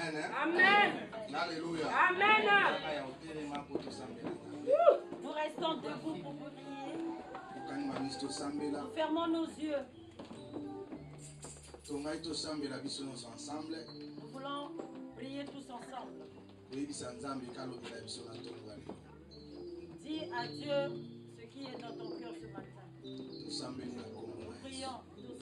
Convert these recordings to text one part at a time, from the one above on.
Amen. Amen. Alléluia. Amen. Nous restons debout pour vous prier. Nous fermons nos yeux. Nous voulons prier tous ensemble. Dis à Dieu ce qui est dans ton cœur ce matin. Nous prions tous.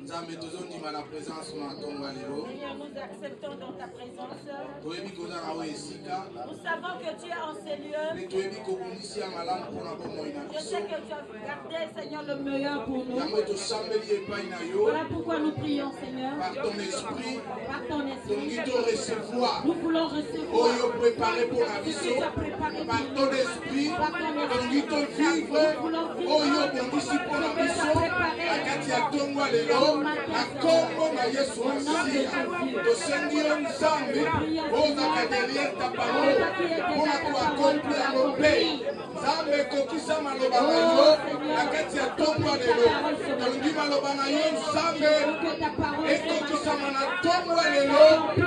Seigneur, nous acceptons dans ta présence. Nous savons que tu es en ces lieux. Je sais que tu as gardé, Seigneur, le meilleur pour nous. Voilà pourquoi nous prions, Seigneur. Par ton esprit, par ton esprit, nous voulons recevoir. Préparé pour la vision. Par ton esprit, nous voulons vivre. Akombo na Yesu Masiya tosengi nzambe ozaka derrière ta parole mpona koakomplir lobe nzambe ekokisa maloba na yo na kati ya ntongo ya lelo tolingi maloba na yo nzambe ekokisama na ntongo ya lelo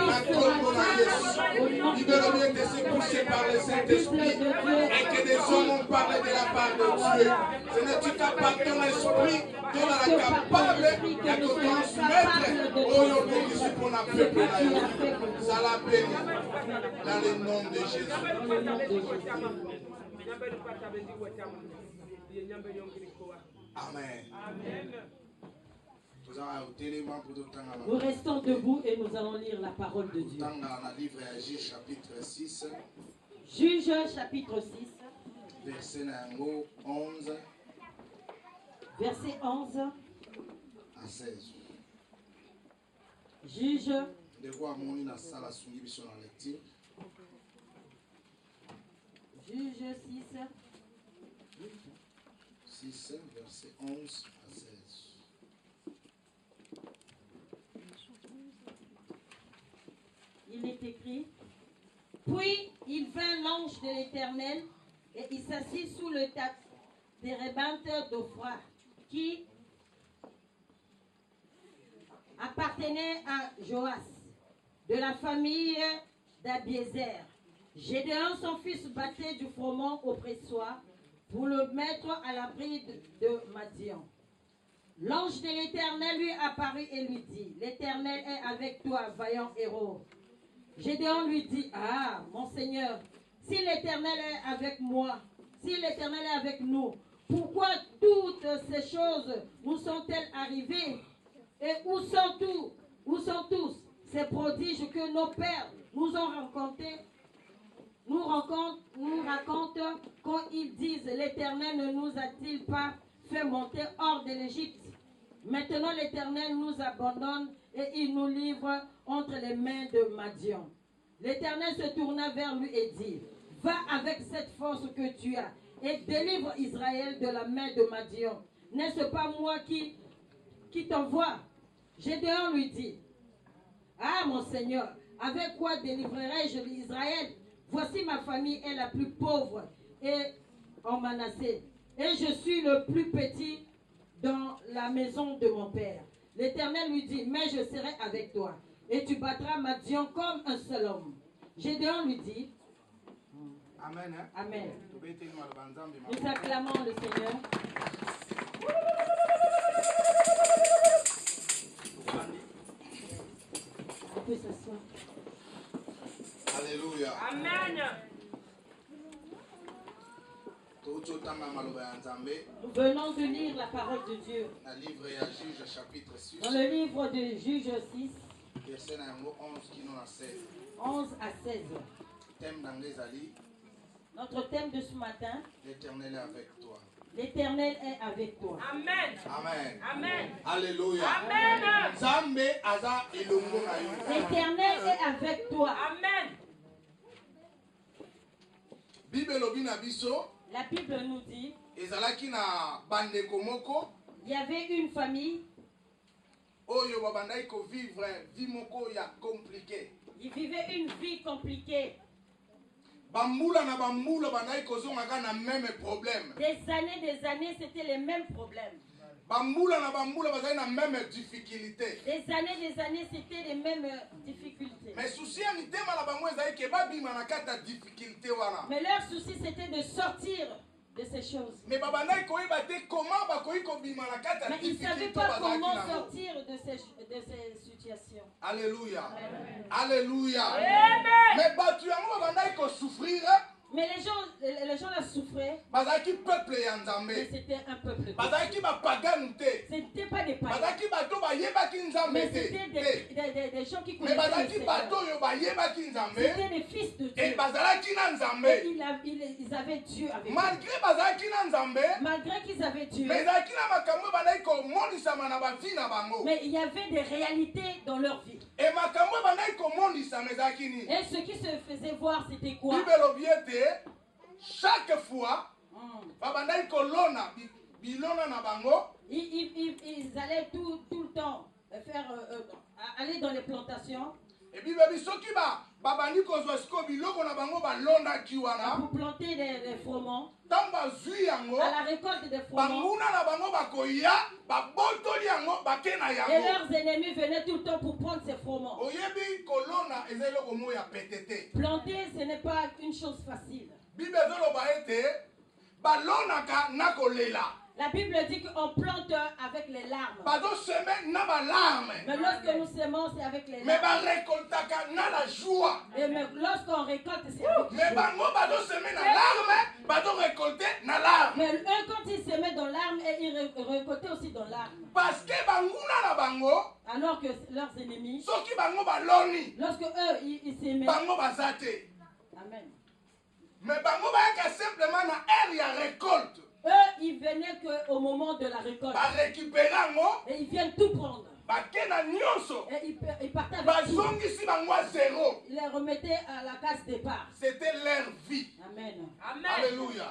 na ntongo na Yesu. Libérez-nous et laissez pousser par le Saint-Esprit et que des hommes ont parlé de la part de Dieu. Ce n'est pas par ton esprit que l'on est capable de transmettre au Yobélissi pour la peuple. Ça la béni dans le nom de Jésus. Amen. Nous restons debout et nous allons lire la parole de Dieu. Dans le livre Juge chapitre 6. Juge chapitre 6. Verset 11. Verset 11 à 16. Juge. Juge 6, verset 11 à 16. Il est écrit: puis il vint l'ange de l'Éternel et il s'assit sous le tas des rébentes d'Ophra qui appartenait à Joas de la famille d'Abiézer. Gédéon, son fils, battait du froment au pressoir pour le mettre à l'abri de Madian. L'ange de l'Éternel lui apparut et lui dit: l'Éternel est avec toi, vaillant héros. Gédéon lui dit: ah, mon Seigneur, si l'Éternel est avec moi, si l'Éternel est avec nous, pourquoi toutes ces choses nous sont-elles arrivées? Et où sont tous ces prodiges que nos pères nous ont rencontrés? Nous racontent quand ils disent: l'Éternel ne nous a-t-il pas fait monter hors de l'Égypte? Maintenant l'Éternel nous abandonne et il nous livre entre les mains de Madian. L'Éternel se tourna vers lui et dit: va avec cette force que tu as et délivre Israël de la main de Madian. N'est-ce pas moi qui t'envoie? Gédéon lui dit: ah, mon Seigneur, avec quoi délivrerai-je Israël? Voici, ma famille est la plus pauvre et en Manassé, et je suis le plus petit dans la maison de mon père. L'Éternel lui dit: mais je serai avec toi, et tu battras Madian comme un seul homme. Gédéon lui dit: amen. Amen. Nous acclamons le Seigneur. On peut s'asseoir. Alléluia. Amen. Nous venons de lire la parole de Dieu. Dans le livre de Juge chapitre 6. Dans le livre de Juge 6. Verset 11 à 16. Thème d'Anglais. Notre thème de ce matin: l'Éternel est avec toi. L'Éternel est avec toi. Amen. Amen. Amen. Alléluia. Amen. L'Éternel est avec toi. Amen. La Bible nous dit: il y avait une famille. Ils vivaient une vie compliquée. Des années, c'était les mêmes problèmes. Bambula na bambula bazali na même difficulté. Des années, c'était les mêmes difficultés. Mais souci ya mitema na bango ezali ke babima na kati ya difficulté wana. Mais leur souci, c'était de sortir de ces choses. Mais babandaki koyeba te comment bakoki kobima na kati ya Mais ils ne savaient difficulté pas bazalaki comment nango. sortir de ces situations. Alléluia. Amen. Alléluia. Mais batu yango babandaki kosouffrir. Mais les gens là souffraient. Bazalaki peuple ya Mais Nzambe. c'était un peuple. Bazalaki bapaganu te. Ce n'était pas des païens. Bazalaki bato bayebaki Nzambe Mais te. c'était des gens qui Mais connaissaient le bazalaki Seigneur. bato oyo bayebaki Nzambe. C'était des fils de Et Dieu. bazalaki na Et Nzambe. ils avaient Dieu avec eux. Malgré bazalaki na Nzambe. Malgré qu'ils avaient Dieu. Mais ezalaki na makambo bandaki komonisama na bavi na bango. Mais il y avait des réalités dans leur vie. Et makambo bandaki komonisama ezalaki nini? Et ce qui se faisait voir, c'était quoi? Bible elobi ete chaque fois babandaki kolona bilona na bango. Ils allaient tout le temps aller dans les plantations Et Bible elobi soki babandi kozwa siko biloko na bango balondaki wana. pour planter des froment. Ntango bazwi yango À la récolte des froment. banguna na bango bakoya babotoli yango bake na Et yango. leurs ennemis venaient tout le temps pour prendre ces froment. Oyebi kolona eza eloko moko ya pete te. Planter, ce n'est pas une chose facile. Bible ezoloba ete balonaka na kolela. La Bible dit qu'on plante avec les larmes. Bazoseme na balarme. Mais lorsque nous semons, c'est avec les Mais larmes. barekoltaka na la joie. Et mais lorsqu'on récolte, c'est avec Mais joie. bango bazoseme na larme, bazorekolte na larme. Mais eux, quand ils semaient dans l'arme, et ils récoltaient aussi dans l'arme. Parce que banguna na bango, Alors que leurs ennemis, soki bango baloni, lorsque eux, ils s'aimaient. bango bazate. Amen. Mais bango bayaka simplement na ère ya récolte. Eux, ils venaient qu'au moment de la récolte. Barécupérer yango, Et ils viennent tout prendre. bake na nyonso. Et ils partaient avec tout. Bazongisi bango à zéro. Ils les remettaient à la case départ. C'était leur vie. Amen. Alléluia.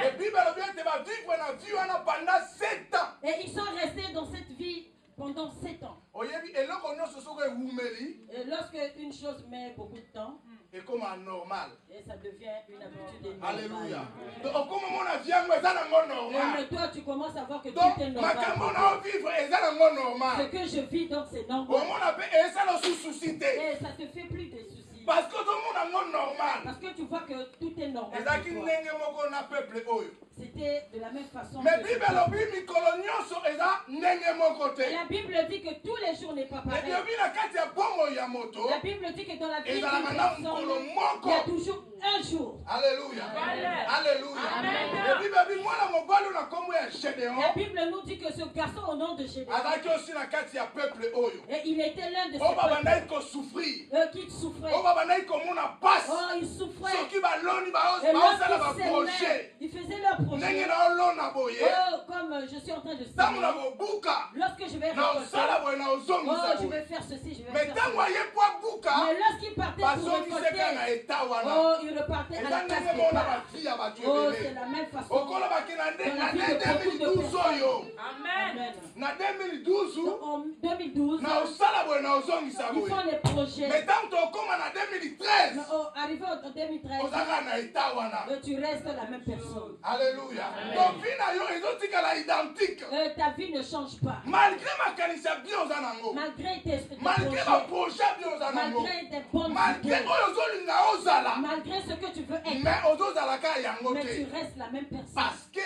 Et Bible elobi ete bavivre na vie wana pendant 7 ans. Et ils sont restés dans cette vie pendant 7 ans. Oyebi eloko nyonso soko ewumeli Et lorsque une chose met beaucoup de temps, ekoma normal. et ça devient une habitude. Alléluia. Donc okoma mona vie yango eza nango normal. Mais toi, tu commences à voir que tout Donc est makambo normal. na ovivre eza nango Ce normal. que je vis, donc c'est normal. Omona mpe esala sususi te. Et ça te fait plus de soucis. Parce que ozomona yango normal. Parce que tu vois que tout est normal. ezalaki pour toi. ndenge moko na peuple oyo. C'était de la même façon. Mais que Bible ce elobi mikolo nyonso eza ndenge moko Et te. la Bible dit que tous les jours n'est pas pareil. elobi na kati ya bongo ya moto. La Bible dit que dans la vie d'une ezalaka na mokolo personne, moko. il y a toujours un jour. Alléluia. Alléluia. Amen. Et Bible elobi mwana mobali na kombo ya Gédéon La Bible nous dit que ce garçon au nom de Gédéon, azalaki aussi na kati ya peuple oyo. et il était l'un de ces oyo babandaki peuples kosouffrir. qui souffraient. oyo babandaki komona pasi. Oh, ils souffraient. soki baloni Et baosala lorsqu'ils baprojet s'aimaient, ils faisaient leur ndenge projet. naolona boye Oh, comme je suis en train de ntango na s'aimer. kobuka Lorsque je vais naosala récolter, boye naozongisa oh, je boye. vais faire ceci, je vais Mais faire ntango cela. aye po abuka Mais lorsqu'ils partaient pour bazongiseka na récolter, eta wana. oh, ils repartaient à eza la ndenge case mona départ. bavie ya bato Oh, c'est ebele la même façon. okolo bake na Dans la vie de beaucoup de 2012 oyo Amen. na 2012 Donc, en 2012, naosala boye naozongisa ils boye. font des projets. Mais ntango tokóma na 2013 Mais, oh, arrivé en 2013, ozalaka na eta wana. tu restes la même personne. Alléluia. Donc vie na yo ezotikala identique. Ta vie ne change pas. Malgré makanisi ya bien oza nango. Malgré tes Malgré projets, baprojet bien oza nango. malgré tes bonnes Malgré idées, oyo ozolinga ozala. malgré ce que tu veux être, Mais ozozalaka yango mais tu te. restes la même personne. Parce que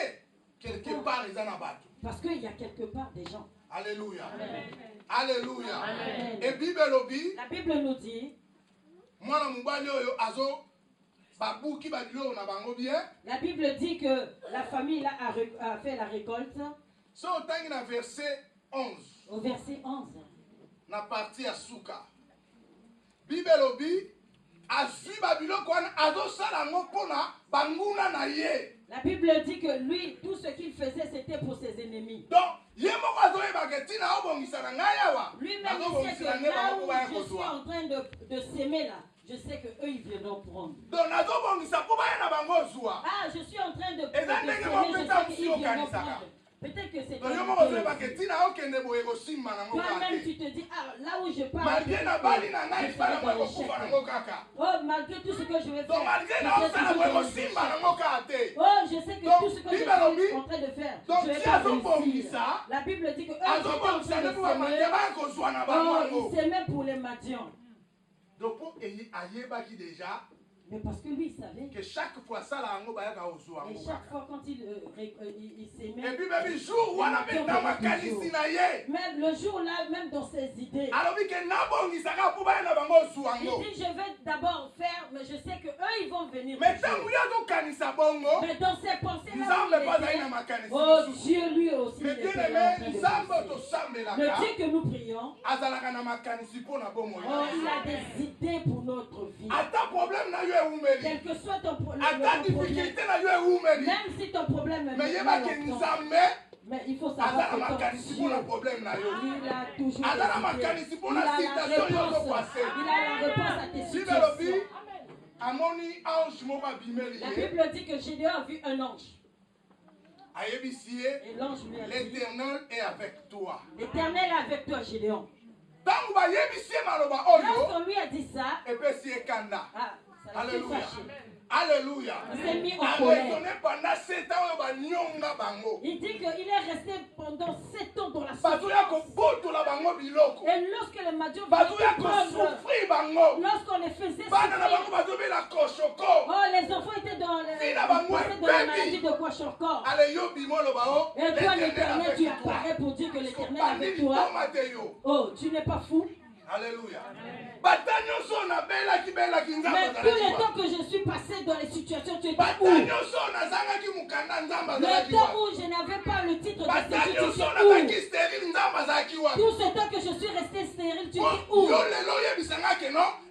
quelque part eza na bato. Parce qu'il y a quelque part des gens. Alléluia. Amen. Alléluia. Amen. Et Bible elobi La Bible nous dit, mwana mobali oyo azo babuki badilo na bango bien. la Bible dit que la famille là a fait la récolte So otangi na verset 11 au verset 11. na partie ya suka. Bible elobi azwi babiloko wana azosala yango mpona banguna na ye. La Bible dit que lui, tout ce qu'il faisait, c'était pour ses ennemis. Donc ye moko azoyebaka ntina obongisa na ngai awa Lui-même, il sait azobongisela que nde là bango où baya je suis kozwa. en train de s'aimer là, je sais que eux ils viendront prendre. Donc nazobongisa mpo baya na bango ozwa. Ah, je suis en train de Et là, s'aimer, ndenge mopesa je sais mosu qu'ils viendront okanisaka. prendre. Peut-être que c'est Toi-même tu te dis, ah, là où je pars, malgré oh, malgré tout ce que je vais faire, oh, je sais que tout ce que je suis en train de faire, je vais pas réussir. La Bible dit que eux, ils s'aimaient pour les Madians. Mais parce que lui, il savait que chaque fois ça là, et chaque fois quand il s'aimait, et puis même jour même le jour là, même dans ses idées, il dit je vais d'abord faire, mais je sais que eux ils vont venir. Mais dans ses pensées là, oh Dieu lui aussi. Le Dieu que nous prions, oh, il a des idées pour notre vie. Quel que soit ton problème, même si ton problème est mais il faut savoir que ton Dieu, il a toujours des idées. Il a la réponse à tes situations. La Bible dit que Gédéon a vu un ange. Et l'ange lui a dit, l'Éternel est avec toi. L'Éternel est avec toi, Gédéon. Lorsqu'on lui a dit ça, Alléluia. Alléluia. Il s'est mis en colère. Pendant 7 ans, il dit qu'il est resté pendant 7 ans dans la souffrance. Et lorsque les Madians lorsqu'on les faisait souffrir, oh, les enfants étaient dans la maladie de Kwashiorkor. Et toi, l'Éternel, tu apparais pour dire que l'Éternel est avec toi. Oh, tu n'es pas fou. Alléluia. Mais tous les temps que je suis passé dans les situations, tu étais où? Le temps où je n'avais pas le titre de stérile, tu étais où? Tout ce temps que je suis resté stérile, tu étais où?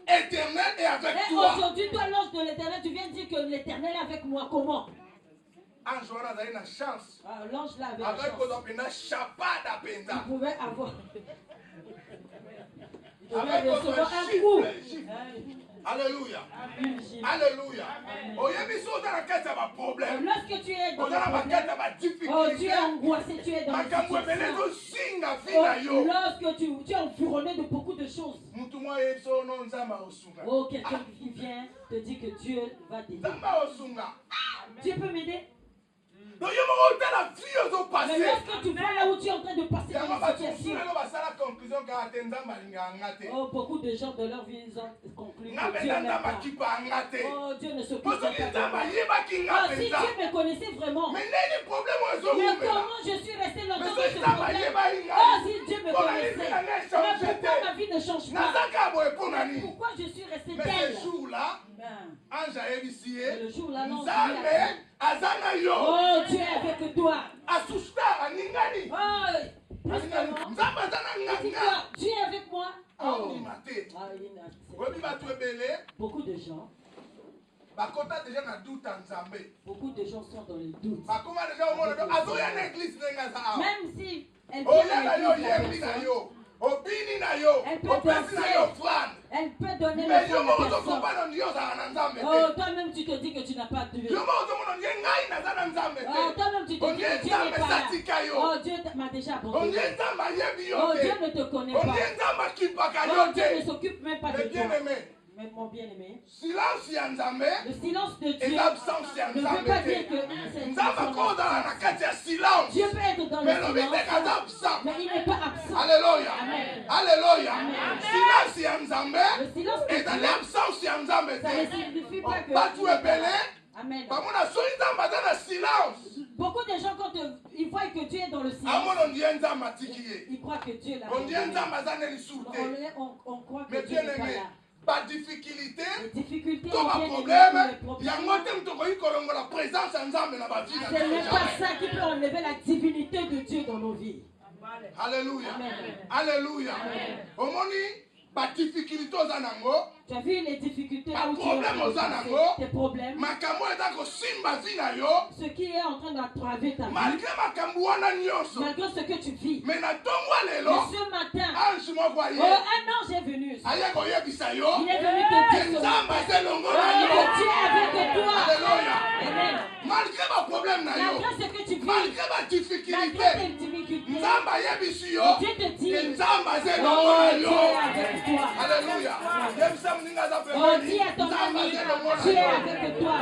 Éternel est avec et toi. Aujourd'hui, toi, l'ange de l'Éternel, tu viens dire que l'Éternel est avec moi. Comment? L'ange là avait la chance. L'ange là avait la chance. Il pouvait avoir... Il devait recevoir un coup. Alléluia. Alléluia. Lorsque tu es dans le problème, oh, tu es angoissé, tu es dans la situation. Lorsque tu es environné de beaucoup de choses. Oh, quelqu'un qui vient te dit que Dieu va t'aider. Dieu peut m'aider? Mais lorsque tu vois là où tu es en train de passer dans la situation, oh, beaucoup de gens de leur vie, ils ont conclu que Dieu n'aime pas. Oh, Dieu ne s'occupe pas de moi. Oh, si Dieu me connaissait vraiment, mais comment je suis resté longtemps dans ce problème? Oh, si Dieu me connaissait, mais pourquoi ma vie ne change pas? Pourquoi je suis resté tel? Mais ce jour-là, le jour là, non, oh, Dieu est avec toi. Oh, Dieu est avec moi. Oh. Beaucoup de gens. Beaucoup de gens sont dans les doutes. Même si elle vient à l'église, elle peut donner le sang à personne. Oh, toi-même tu te dis que tu n'as pas Dieu. Oh, toi-même tu te dis que Dieu n'est pas là. Oh, Dieu m'a déjà abandonné. Oh, Dieu ne te connaît pas. Oh, Dieu ne s'occupe même pas de toi. Mais mon bien-aimé, le silence de Dieu ne veut pas dire que Dieu peut être dans le silence, mais il n'est pas absent. Alléluia. Amen. Alléluia. Le silence de Dieu, ça ne signifie pas que... Amen. Beaucoup de gens, quand ils voient que Dieu est dans le silence, ils croient que Dieu l'a abandonné. On croit que Dieu n'est pas là. Pas difficulté, difficultés, tout problème, il y a un présence en ce n'est pas ça qui peut enlever la divinité de Dieu dans nos vies. Alléluia. Amen. Alléluia. ba difficulté oza nango. Tu as vu les difficultés là où tu Problème aux as tes problèmes. Makambo eza ko simba vina yo. Ce qui est en train d'entraver ta vie. Malgré makambo wana nyonso. Malgré ce que tu vis. Mais na tongwa lelo. Mais ce matin. Ange mo voyé. Un ange est venu. Aya ko yebisa yo. Il est venu te dire. Nzamba se longo na yo. Dieu est avec toi. Alléluia. Amen. Malgré ma problème na yo. Malgré ce que tu vis. Malgré ma difficulté. Malgré tes difficultés. Nzamba yebisi yo. Dieu te dit. Nzamba se longo na yo. Dieu est avec toi. Alléluia. Yebisa mninga za pembeni. Dis à ton ami, Dieu est avec toi.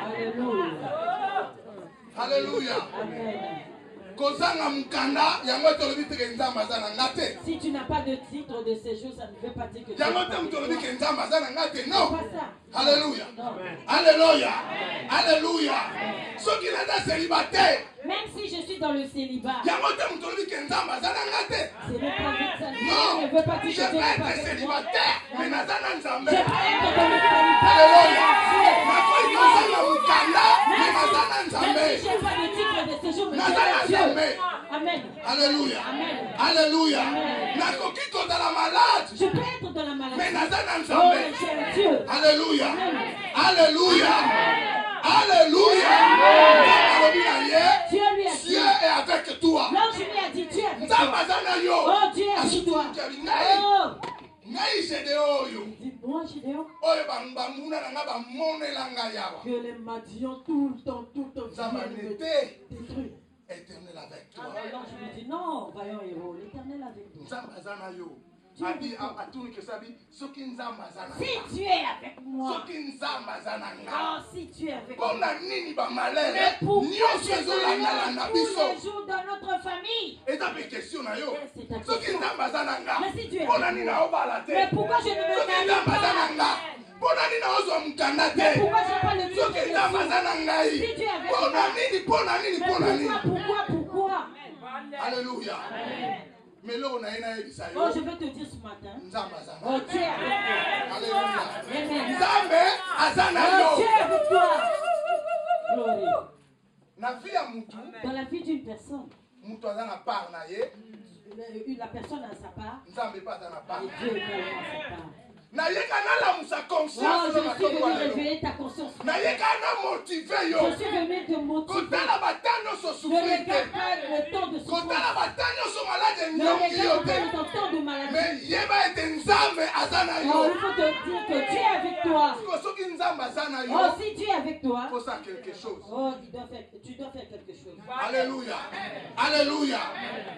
Alléluia. Alléluia. Amen. Kozanga mukanda yango tolobi te nzamba za na ngate. Si tu n'as pas de titre de séjour, ça ne veut pas dire que tu yango te tolobi ke nzamba za na ngate. Non. pas ça. Alléluia. Alléluia. Alléluia. Soki naza célibataire. Même si je suis dans le célibat, yango te tolobi ke nzamba za na ngate. ce n'est pas vite ça. Non. Je ne veux pas dire que Je Dieu peux n'est pas être avec moi. célibataire, mais naza na nzambe. Je peux être dans le célibat. Alléluia. Nakoyi kozanga mukanda, mais naza na Même nzambe. si je n'ai pas de titre de séjour, mais Naza na Dieu. nzambe. Amen. Alléluia. Amen. Alléluia. Amen. Nakoki kozala malade, Je peux être dans la maladie. mais naza na Oh, nzambe. mais j'ai un Dieu. Alléluia. Amen. Alléluia. Alléluia. Dieu lui a dit. Dieu est avec toi. L'ange lui a dit, Dieu est avec toi. Nzamba za na yo. Oh, Dieu est avec toi. Oh. Ngai jede oyo. Dis-moi, Gédéon, Oyo bambuna na nga bamonela ngai awa. que les Madians tout le temps Nzamba viennent me n'était détruire. éternel avec toi. Alors l'ange lui dit, non, voyons héros, l'éternel avec nous. Nzamba za na yo. Dieu Abi est avec toi. atuni ke sabi soki nzamba za na. Si tu es avec moi, Soki nzamba za na nga. oh, si tu es avec moi, Pona nini ba malere mais pourquoi nyonso c'est ezolanda na tous biso. les jours dans notre famille? Eza pe question na yo. C'est ta Soki question. nzamba za na nga. Mais si tu es Pona avec nini moi, na obala te. mais pourquoi je ne me Soki marie nzamba za na pas? nga. Pona nini na ozwa mukanda Mais te. pourquoi je n'ai pas le titre Soki de nzamba za séjour? na ngai. Si tu es avec Pona moi, nini pona nini mais pona nini. pourquoi? Alléluia. Mais là on a une ebisa Oh, je yo. veux te dire ce matin, Nzamba za na. oh, Dieu est avec toi. Alléluia. Amen. Nzambe aza na Oh, Dieu yo. est avec toi. Gloire. Na vie ya mutu, Dans la vie d'une personne, mutu aza na part na ye. la personne a sa part Nzambe pa aza na part. et Dieu également a sa part. Nayeka nalamusa Oh, conscience je na suis matongo venu ya lelo. réveiller ta conscience. Nayeka na motive yo. Je suis venu te motiver. Kotala bata nyonso Ne souffrir regarde te. pas le temps de souffrance. Kotala bata nyonso malade Ne nyonki yo regarde pas te. le temps de maladie. Mais yeba ete nzambe aza na Oh, yo. il faut te dire que Dieu est avec toi. Siko soki nzambe aza na Oh, yo, si Dieu est avec toi, faut ça quelque chose. oh, tu dois faire quelque chose. Alléluia. Alléluia.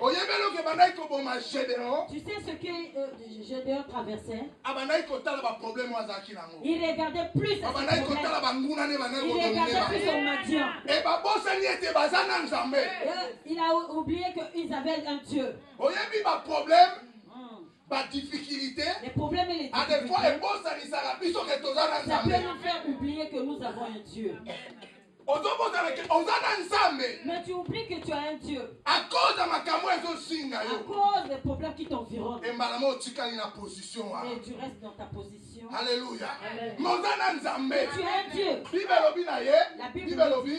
Oyebeli oke bandaki koboma Gédéon, Tu sais ce que Gédéon traversait? abandaki kotala baproblème oyo azalaki nango. Il regardait plus à ses Abandaki problèmes. kotala banguna ne bandaki Il kodomine regardait plus bango. au Madian. E babosani ete baza na nzambe. Il a oublié qu'ils avaient un Dieu. Oyebi baproblème, badifficulté, Les problèmes et les à des fois difficultés, ebosanisaka biso ke toza na ça peut nzambe. nous faire oublier que nous avons un Dieu. Ozobosana ke oza na nzambe Mais tu oublies que tu as un Dieu. à cause ya makambo ezosinga À yo. cause des problèmes qui t'environnent. Embala mo otikali na position wana. Et tu restes dans ta position. Alléluia. Mais oza na nzambe. Tu as un Dieu. Bible elobi na ye, La Bible Bible elobi,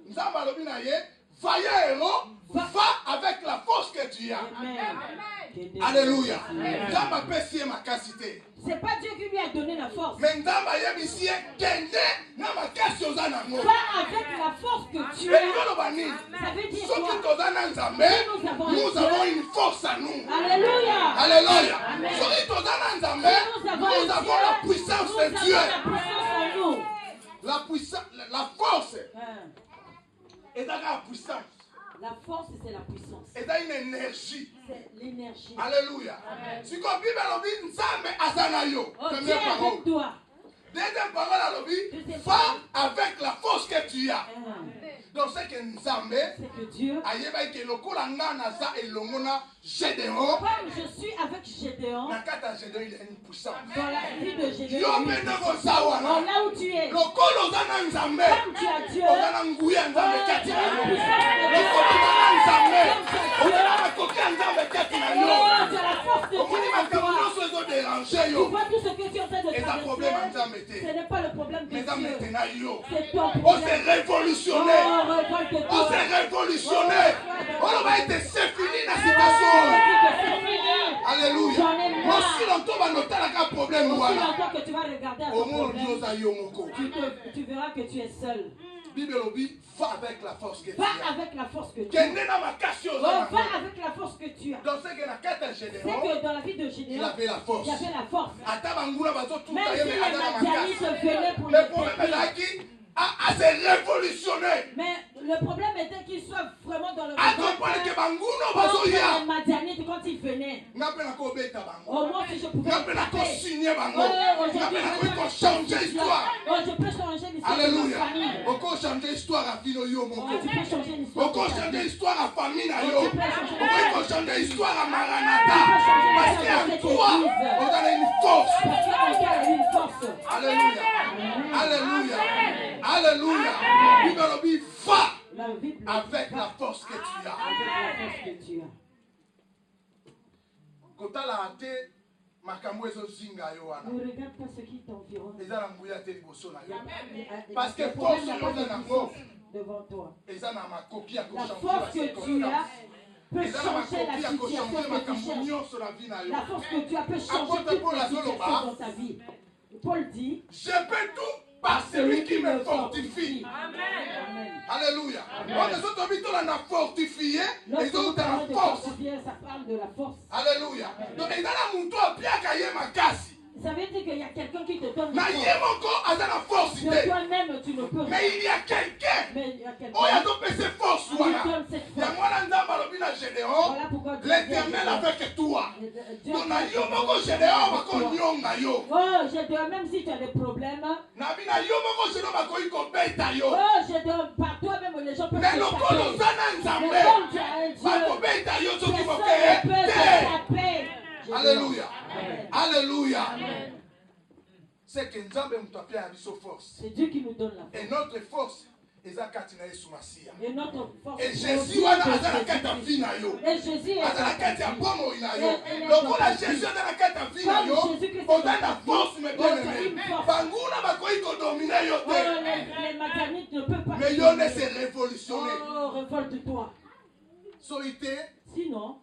nzambe alobi na ye, vaillant héros, va avec la force que tu as. Amen. Alléluia. Nzambe apesi ye makasi te. C'est pas Dieu qui lui a donné la force. Mais nzambe ayebisi ye kende na makasi oza nango. Va avec la force que tu Elingi as. oloba nini? Ça veut dire Soki quoi? toza na nzambe, nous avons une force à nous. Alléluia. Alléluia. Amen. Soki toza na nzambe, Nous avons nous un avons Dieu. la puissance Nous de avons Dieu. la puissance en nous. La puissance, la force Hein. est dans la puissance. La force, c'est la puissance. Et dans une énergie. C'est l'énergie. Alléluia. Si comme Bible alobi nzambe aza na yo. Oh, Dieu Première est parole. avec toi. Deuxième parole alobi Deuxième va parole. avec la force que tu as. Hein. Donc c'est que nzambe C'est que Dieu, ayebaki ke lokola nga naza elongo na Gédéon. comme je suis avec Gédéon, Na kati ya Gédéon il y a une puissance. dans la vie de Gédéon, Yo lui, mpe ndenge oza oh, wana. là où tu es, Lokola oza na nzambe. comme tu as Dieu, Oza na nguya ya nzambe oh, kati tu na as la yo. puissance de Dieu. Lokola oza na nzambe. Comme tu Oza as na Dieu, makoki ya nzambe kati na oh, yo. tu as la force de Dieu Omoni en makambo toi. nyonso ezoderange Tu yo. vois tout ce que tu es en train de Et ça problème à traverser, nzambe te. ce n'est pas le problème de Mais nzambe Dieu. te na yo. C'est ton On problème. s'est révolutionné. Oh, On révolte-toi. s'est révolutionné. On va être c'est fini la situation. C'est fini. Alléluia. J'en ai marre. Aussi longtemps va noter un problème. Aussi longtemps que tu vas regarder à ton Au monde problème, tu verras que tu es seul. Bible dit, va avec la force que tu Va as. avec la force que tu Que as. n'est dans ma cassure. Oh, va avec la force que tu as. Donc c'est que la carte C'est Gédéon, que dans la vie de il Gédéon, avait la force. il y avait la force. Ata banguna bazo tout Même taillé, si mais les ata na Madianites makasi. venaient pour Le le problème est détruire. là qui a se révolutionné. Mais le problème était qu'ils soient vraiment dans le A comprendre que banguno bazo contre les ya. Madianites quand ils venaient. Ngapena ko beta bango. Au moins si je pouvais Ngapena ko taper. signer bango. Aujourd'hui, Ngapena ko changer histoire. Oh, je peux changer l'histoire de ma Alléluia. famille. Oko changer histoire à fino yo Oh, moko. tu peux changer l'histoire Oko de ta changer vie. histoire à famille na Oh, yo. tu peux changer Oko l'histoire. changer histoire à Tu Maranatha. peux changer Parce l'histoire qu'en de cette toi, église. on a une force. Parce qu'en toi, il y a une force. Alléluia. Alléluia. Alléluia. Bible dit, va La Bible avec dit, la force que tu as. avec la force que tu as. Kotala ate makambo ezozinga yo wana. Ne regarde pas ce qui t'environne. Eza na nguya te liboso na yo. Parce que force il n'y a pas oyo de oza nango puissance devant toi. eza na makoki ya La kochange force que tu as peut eza na changer la makoki ya situation kochange que tu makambo cherches. nyonso na vie na yo. La force que tu as peut changer Apôtre toutes Paul les azoloba, situations dans ta vie. Paul dit, Je peux tout par celui qui me fortifie. Amen. Alléluia. On est autres habitants on a fortifié et Lorsque ils ont nous la parlons de force. fortifier, ça parle de la force. Alléluia. Donc ils ont la mouton bien caillé ma casse. Ça veut dire qu'il y a quelqu'un qui te donne Na la yé force. mon corps a la force. Mais toi-même, tu ne peux rien. Mais il y a quelqu'un. Mais il y a quelqu'un Oh, il y a donc ces forces. qui Voilà. te donne cette Il y a force. moi là dans Balobina Gédéon. Voilà pourquoi Dieu L'éternel dit, avec toi. Dieu Donc na dit, yo moko Gédéon bako nyonga yo. oh, je dois, même si tu as des problèmes, Na bina yo moko Gédéon bako iko beta yo. oh, je dois, par toi-même, les gens peuvent Mais te le kolo taper. zana Mais nzambe. comme tu as un Bako Dieu, beta yo so ki personne ne peut boke. te taper. Alléluia. Amen. Alléluia. Amen. C'est que Nzambe mutapia ya biso force. C'est Dieu qui nous donne la Et force. notre force eza kati na Yesu Masia. Et notre force. Et est Jésus au wana nom de aza na kati ya Jésus-Christ. vie na yo. Et Jésus est Aza na dans kati ta ya vie. bomoi na yo. Et est Lokola dans ta Jésus vie. aza na kati ya vie na Comme yo, Jésus-Christ est oza dans na ta force vie, me tu as une bien-aimé. force. Banguna bakoki kodomine yo Oh, te. les Madianites ne peuvent pas. Mais yo ne se révolutionner. Oh, révolte-toi. Soki te Sinon,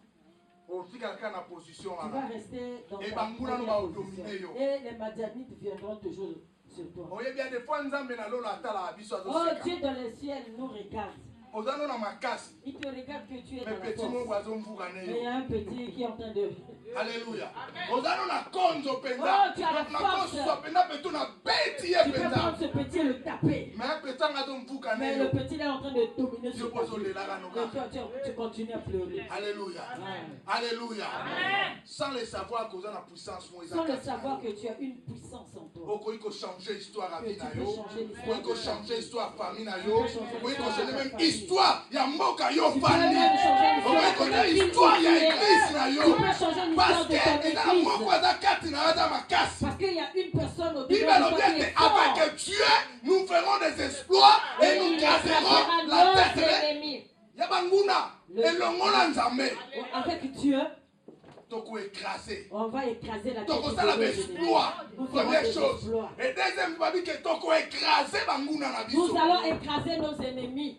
otikala kaka na position tu vas wana. rester dans Et ta Banguna no première badomine position. yo. Et les Madianites viendront toujours sur toi. Oyebi ya des fois Nzambe na lolo atala biso Oh, azoseka. Dieu dans le ciel nous regarde. Oza no na makasi. Il te regarde que tu es Mais dans la petit moko force. azomvuka ne Mais il y yo. a un petit qui est en train de... Alléluia. Oza no na konzo penza. Oh, tu as la Na force. koso penza pe to na beti ye Tu peux penza. prendre ce petit et le taper. Mais petit nga azomvuka ne Mais yo. le petit est en train de dominer Yo sur ta pozo vie. lelaka no Et kaka. toi, tu continues à pleurer. Alléluia. Amen. Alléluia. Sans le savoir que vous avez la puissance, Sans le savoir que tu as une puissance en toi. vous pouvez changer l'histoire à Que vie. tu peux changer l'histoire. Vous pouvez changer l'histoire famille. Tu Vous peux changer pouvez l'histoire changer de ta même famille. histoire. Il y a Moka Yo Tu peux Fandi. même changer Vous pouvez l'histoire de changer ta ville l'histoire. Il y a où tu es. l'église. là, yo. Tu peux changer l'histoire Parce de ton que il y a église. Moka Zakati na Makasi. Parce qu'il y a une personne au Bible dedans de nous toi dit qui est que fort. avec Dieu, nous ferons des exploits et nous il casserons écrasera la nos tête. ennemis. Il y a Banguna. Et l'ongola Nzambe. Avec Dieu, Toko écrasé. on va écraser la tête Toko de ça la nos ennemis. exploit. Nous ferons Première des chose. exploits. Et deuxième, vous dit que Toko écrasé Banguna na biso. Nous allons écraser nos ennemis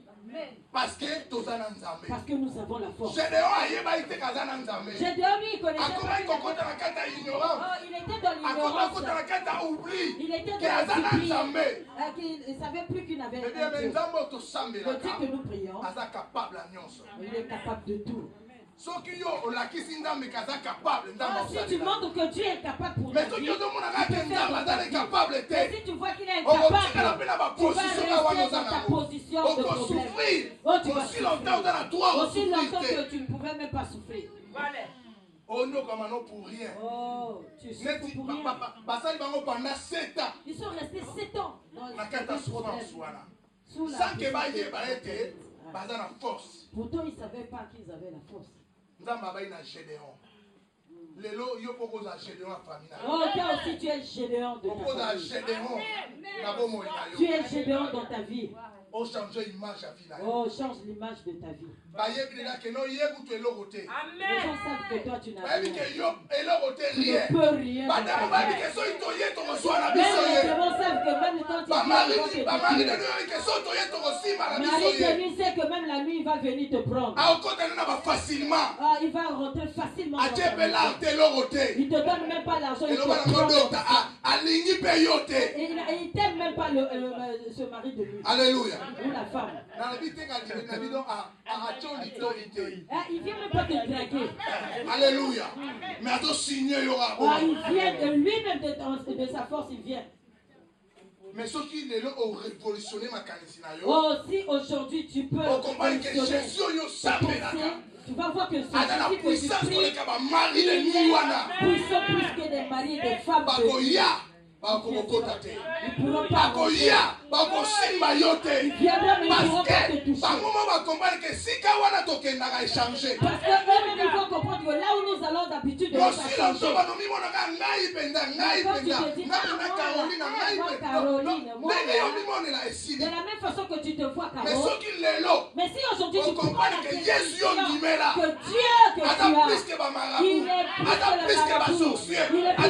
Parce que Tozana Nzambe. parce que nous avons la force. Gédéon ayeba ite kazana Nzambe. Gédéon, lui, il connaissait Akoma pas qu'il avait- ikokota na kata ignorance. Oh, il était dans Akoma l'ignorance. kota na kata oubli. Il était Que dans azana l'oubli. Nzambe. Il ne savait plus qu'il avait Eh bien, un mais Dieu. Nzambe Le otosambelaka. Dieu que nous prions, Aza capable ya nyonso. il est capable de tout. Soki yo olakisi Nzambe kaza capable, Nzambe Ah, si tu osalela. montres que Dieu est capable pour Mais ta soki vie, ozomona tu kaka peux faire Nzambe dans ta azali vie. capable Mais te. si tu vois qu'il est Okotikala incapable, mpe na tu vas baposition na wana rester oza dans ta nango. position de problème. Okosouffrir. Oh, tu vas Aussi longtemps oza na droit Aussi osouffrir longtemps te. que tu ne pouvais même pas souffrir. Onyokama no pour rien. Oh, tu souffres Neti pour rien. basali bango pendant 7 ans. Ils sont restés 7 ans dans Na kata des souffrance problèmes. wana. Sous la Sans que puissance bayeba de ete Dieu. baza na force. Pourtant, ils ne savaient pas qu'ils avaient la force. Nzambe abai na Gédéon. Lelo yo poko za Gédéon a famille na yo. Oh, toi aussi, tu es Gédéon de ta Poko za famille. Gédéon na bomoi na Tu yo. es Gédéon dans ta vie. Oh, change l'image à vie. Oh, change l'image de ta vie. Les gens savent que toi tu n'as rien. Tu ne peux rien. Même les gens savent que même quand tu Marie de nuit sait que même la nuit il va venir te prendre. facilement. Ah, il va rentrer facilement. Il te donne même pas l'argent. Il t'aime même pas ce mari de nuit. Alléluia. Ou la femme. Il vient même pas te draguer. Alléluia. Mais attends, signer, il y aura. Il vient de lui-même de sa force, il vient. Mais ceux qui ont révolutionné ma canissina. Oh, si aujourd'hui tu peux révolutionner, tu vas voir que ce Jésus que tu pries, il est puissant plus que des maris et des femmes. Ils ne pourront pas. Ils viendront, mais ils ne pourront pas te toucher. Parce qu'eux-mêmes, ils vont comprendre que là où nous allons d'habitude, de changer. Quand tu te dis, moi Caroline, moi, de la même façon que tu te vois Caroline. Mais si aujourd'hui tu comprends que Dieu que tu as, il est plus que la sorcière, il est plus que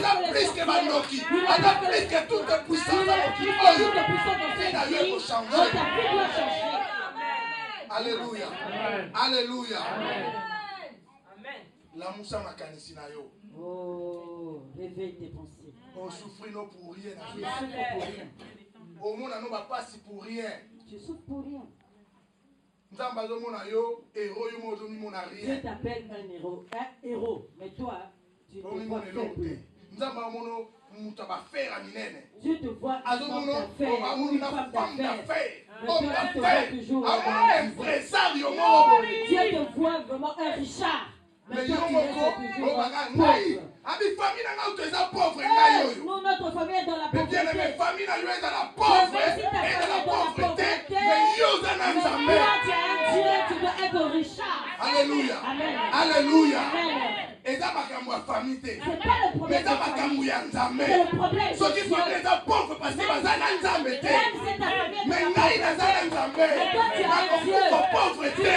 plus que toute puissance. Alléluia. Alléluia. La moussa makanisi na yo. Oh, réveille tes pensées. On souffre non pour rien. Tu souffres pour rien. Au monde on va pas si pour rien. Tu souffres pour rien. Dieu t'appelle un héros, mais toi, tu te vois faible. Dieu te voit une femme d'affaires, une femme d'affaires. Mais toi, tu te vois toujours Dieu te voit vraiment un Richard. Mais toi, tu restes toujours pauvre. Nous, notre famille est dans la pauvreté. Mais si ta famille est dans la pauvreté, mais toi, tu es un Dieu, tu dois être Richard. Alléluia. Amen. Alléluia. Amen. C'est pas le problème de famille. C'est le problème de ceux qui sont pauvres parce que même si ta famille est dans mais la pauvreté, pauvreté.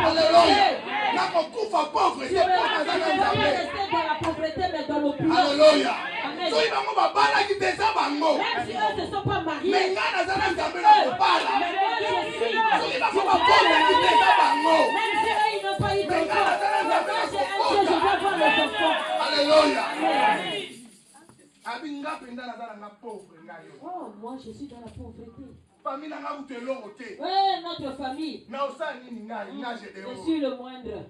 Alléluia. Pauvreté. Tu ne vas pas rester dans la pauvreté, mais dans l'opulence. Alléluia. Amen. Même si eux ne sont pas mariés, mais moi je suis. Même si eux ils n'ont pas eu d'enfants, mais moi j'ai un Dieu, je dois voir les enfants. Alléluia. Oh, moi je suis dans la pauvreté. Famille notre famille. Je suis le moindre.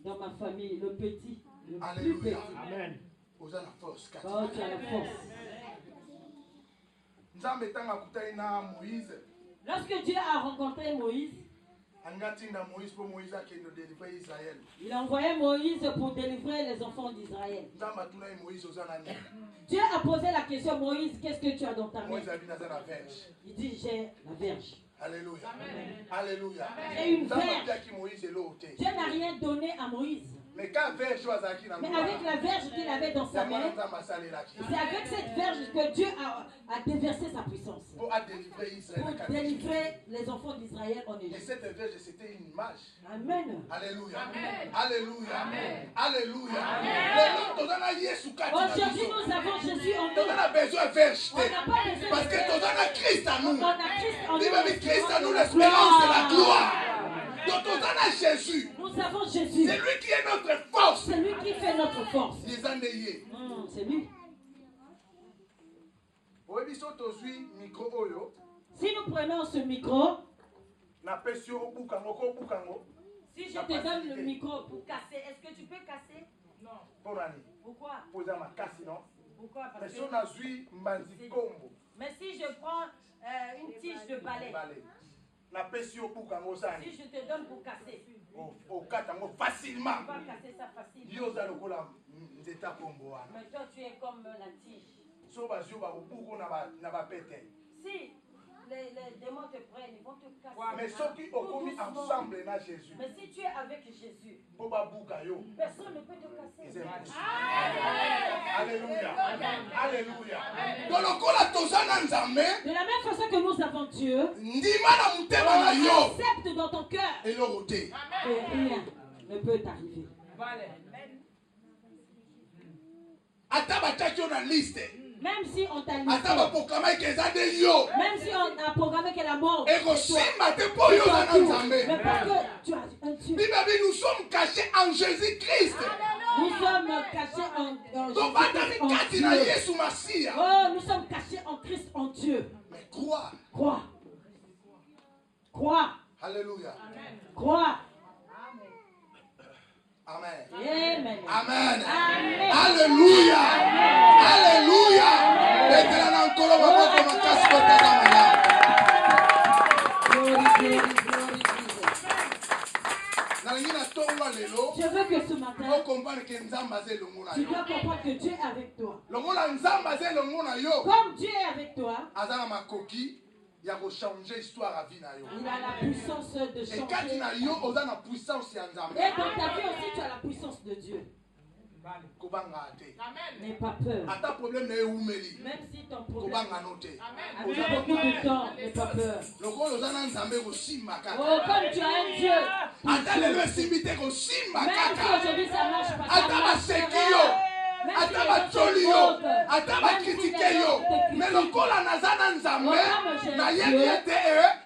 Dans ma famille, le petit. Le plus petit. Amen. Oh, tu as la force. Lorsque Dieu a rencontré Moïse, il a envoyé Moïse pour délivrer les enfants d'Israël. Dieu a posé la question, Moïse, qu'est-ce que tu as dans ta main? Il dit, j'ai la verge. Alléluia. Alléluia. J'ai une verge. Dieu n'a rien donné à Moïse. Mais avec la verge qu'il avait dans sa main, c'est avec cette verge que Dieu a déversé sa puissance. Pour délivrer les enfants d'Israël en Égypte. Et cette verge, c'était une image. Amen. Alléluia. Alléluia. Alléluia. Aujourd'hui, nous avons Jésus en nous. On a besoin de verge. On n'a pas besoin parce que nous avons Christ en nous. On a Christ en nous. Christ en nous, l'espérance de la gloire. Donc nous avons Jésus. Nous avons Jésus. C'est lui qui est notre force. C'est lui qui fait notre force. C'est lui. Si nous prenons ce micro, si je te donne le micro pour casser, est-ce que tu peux casser? Non. Pourquoi? Pourquoi? Parce que... Mais si je prends une tige de balai, si je te donne pour casser, facilement. Tu vas casser ça facilement. Mais toi tu es comme la tige. Si les démons te prennent, ils vont te casser. Mais ceux qui ont mis ensemble na Jésus. Mais si tu es avec Jésus, Pour babuka yo. personne ne peut te casser. Alléluia. Alléluia. Donc lokola tozana nzambe. De la même façon que nous avons Dieu, Ndima na mutema na yo. accepte dans ton cœur. Et l'orote. Et rien ne peut t'arriver. Ata bataki yo na liste. Même si on t'a Ata ba listé, proclamé que ça de yo. même si on a programmé que la mort, Et ko simba te po yo na nzambe. mais parce que tu as un Dieu. Bible dit nous sommes cachés en Jésus-Christ. Nous sommes cachés en Donc batami Jésus-Christ, en kati na Dieu. Yesu Masia. Oh, nous sommes cachés en Christ, en Dieu. Mais crois. Crois. Crois. Alléluia. Crois. Amen. Amen. Amen. Amen. Alléluia. Alléluia. Etela na nkolo maboko makasi kotaka malamu. Glory, glory, glory, Jesus. Nalingi na tonga lelo. Je veux que ce matin, Faut comprendre que Nzamba ze longo na tu yo. dois comprendre que Dieu est avec toi. Longo na Nzamba ze longo na yo. Comme Dieu est avec toi, Azana makoki ya ko changer histoire à vie na yo. il a la puissance de Et changer. kati na yo ozana puissance ya Nzambe. Et dans ta vie aussi, tu as la puissance de Dieu. Kobanga te. N'aie pas peur. Ata problème na eumeli. Même si ton problème Kobanga no te. a mis beaucoup de temps, n'aie pas peur. Lokolo ozana Nzambe ko simba Oh, kaka. comme tu as un Dieu. Ata lelo esimbi te ko simba Même si kaka. aujourd'hui ça marche pas, ça Ata marchera. baseki yo. Même si Ata les batoli gens yo. te moquent, Ata même si bakritike les gens yo. te critiquent. Mais lokola nazana Nzambe. Oh, comme j'ai Na Dieu. yebi ete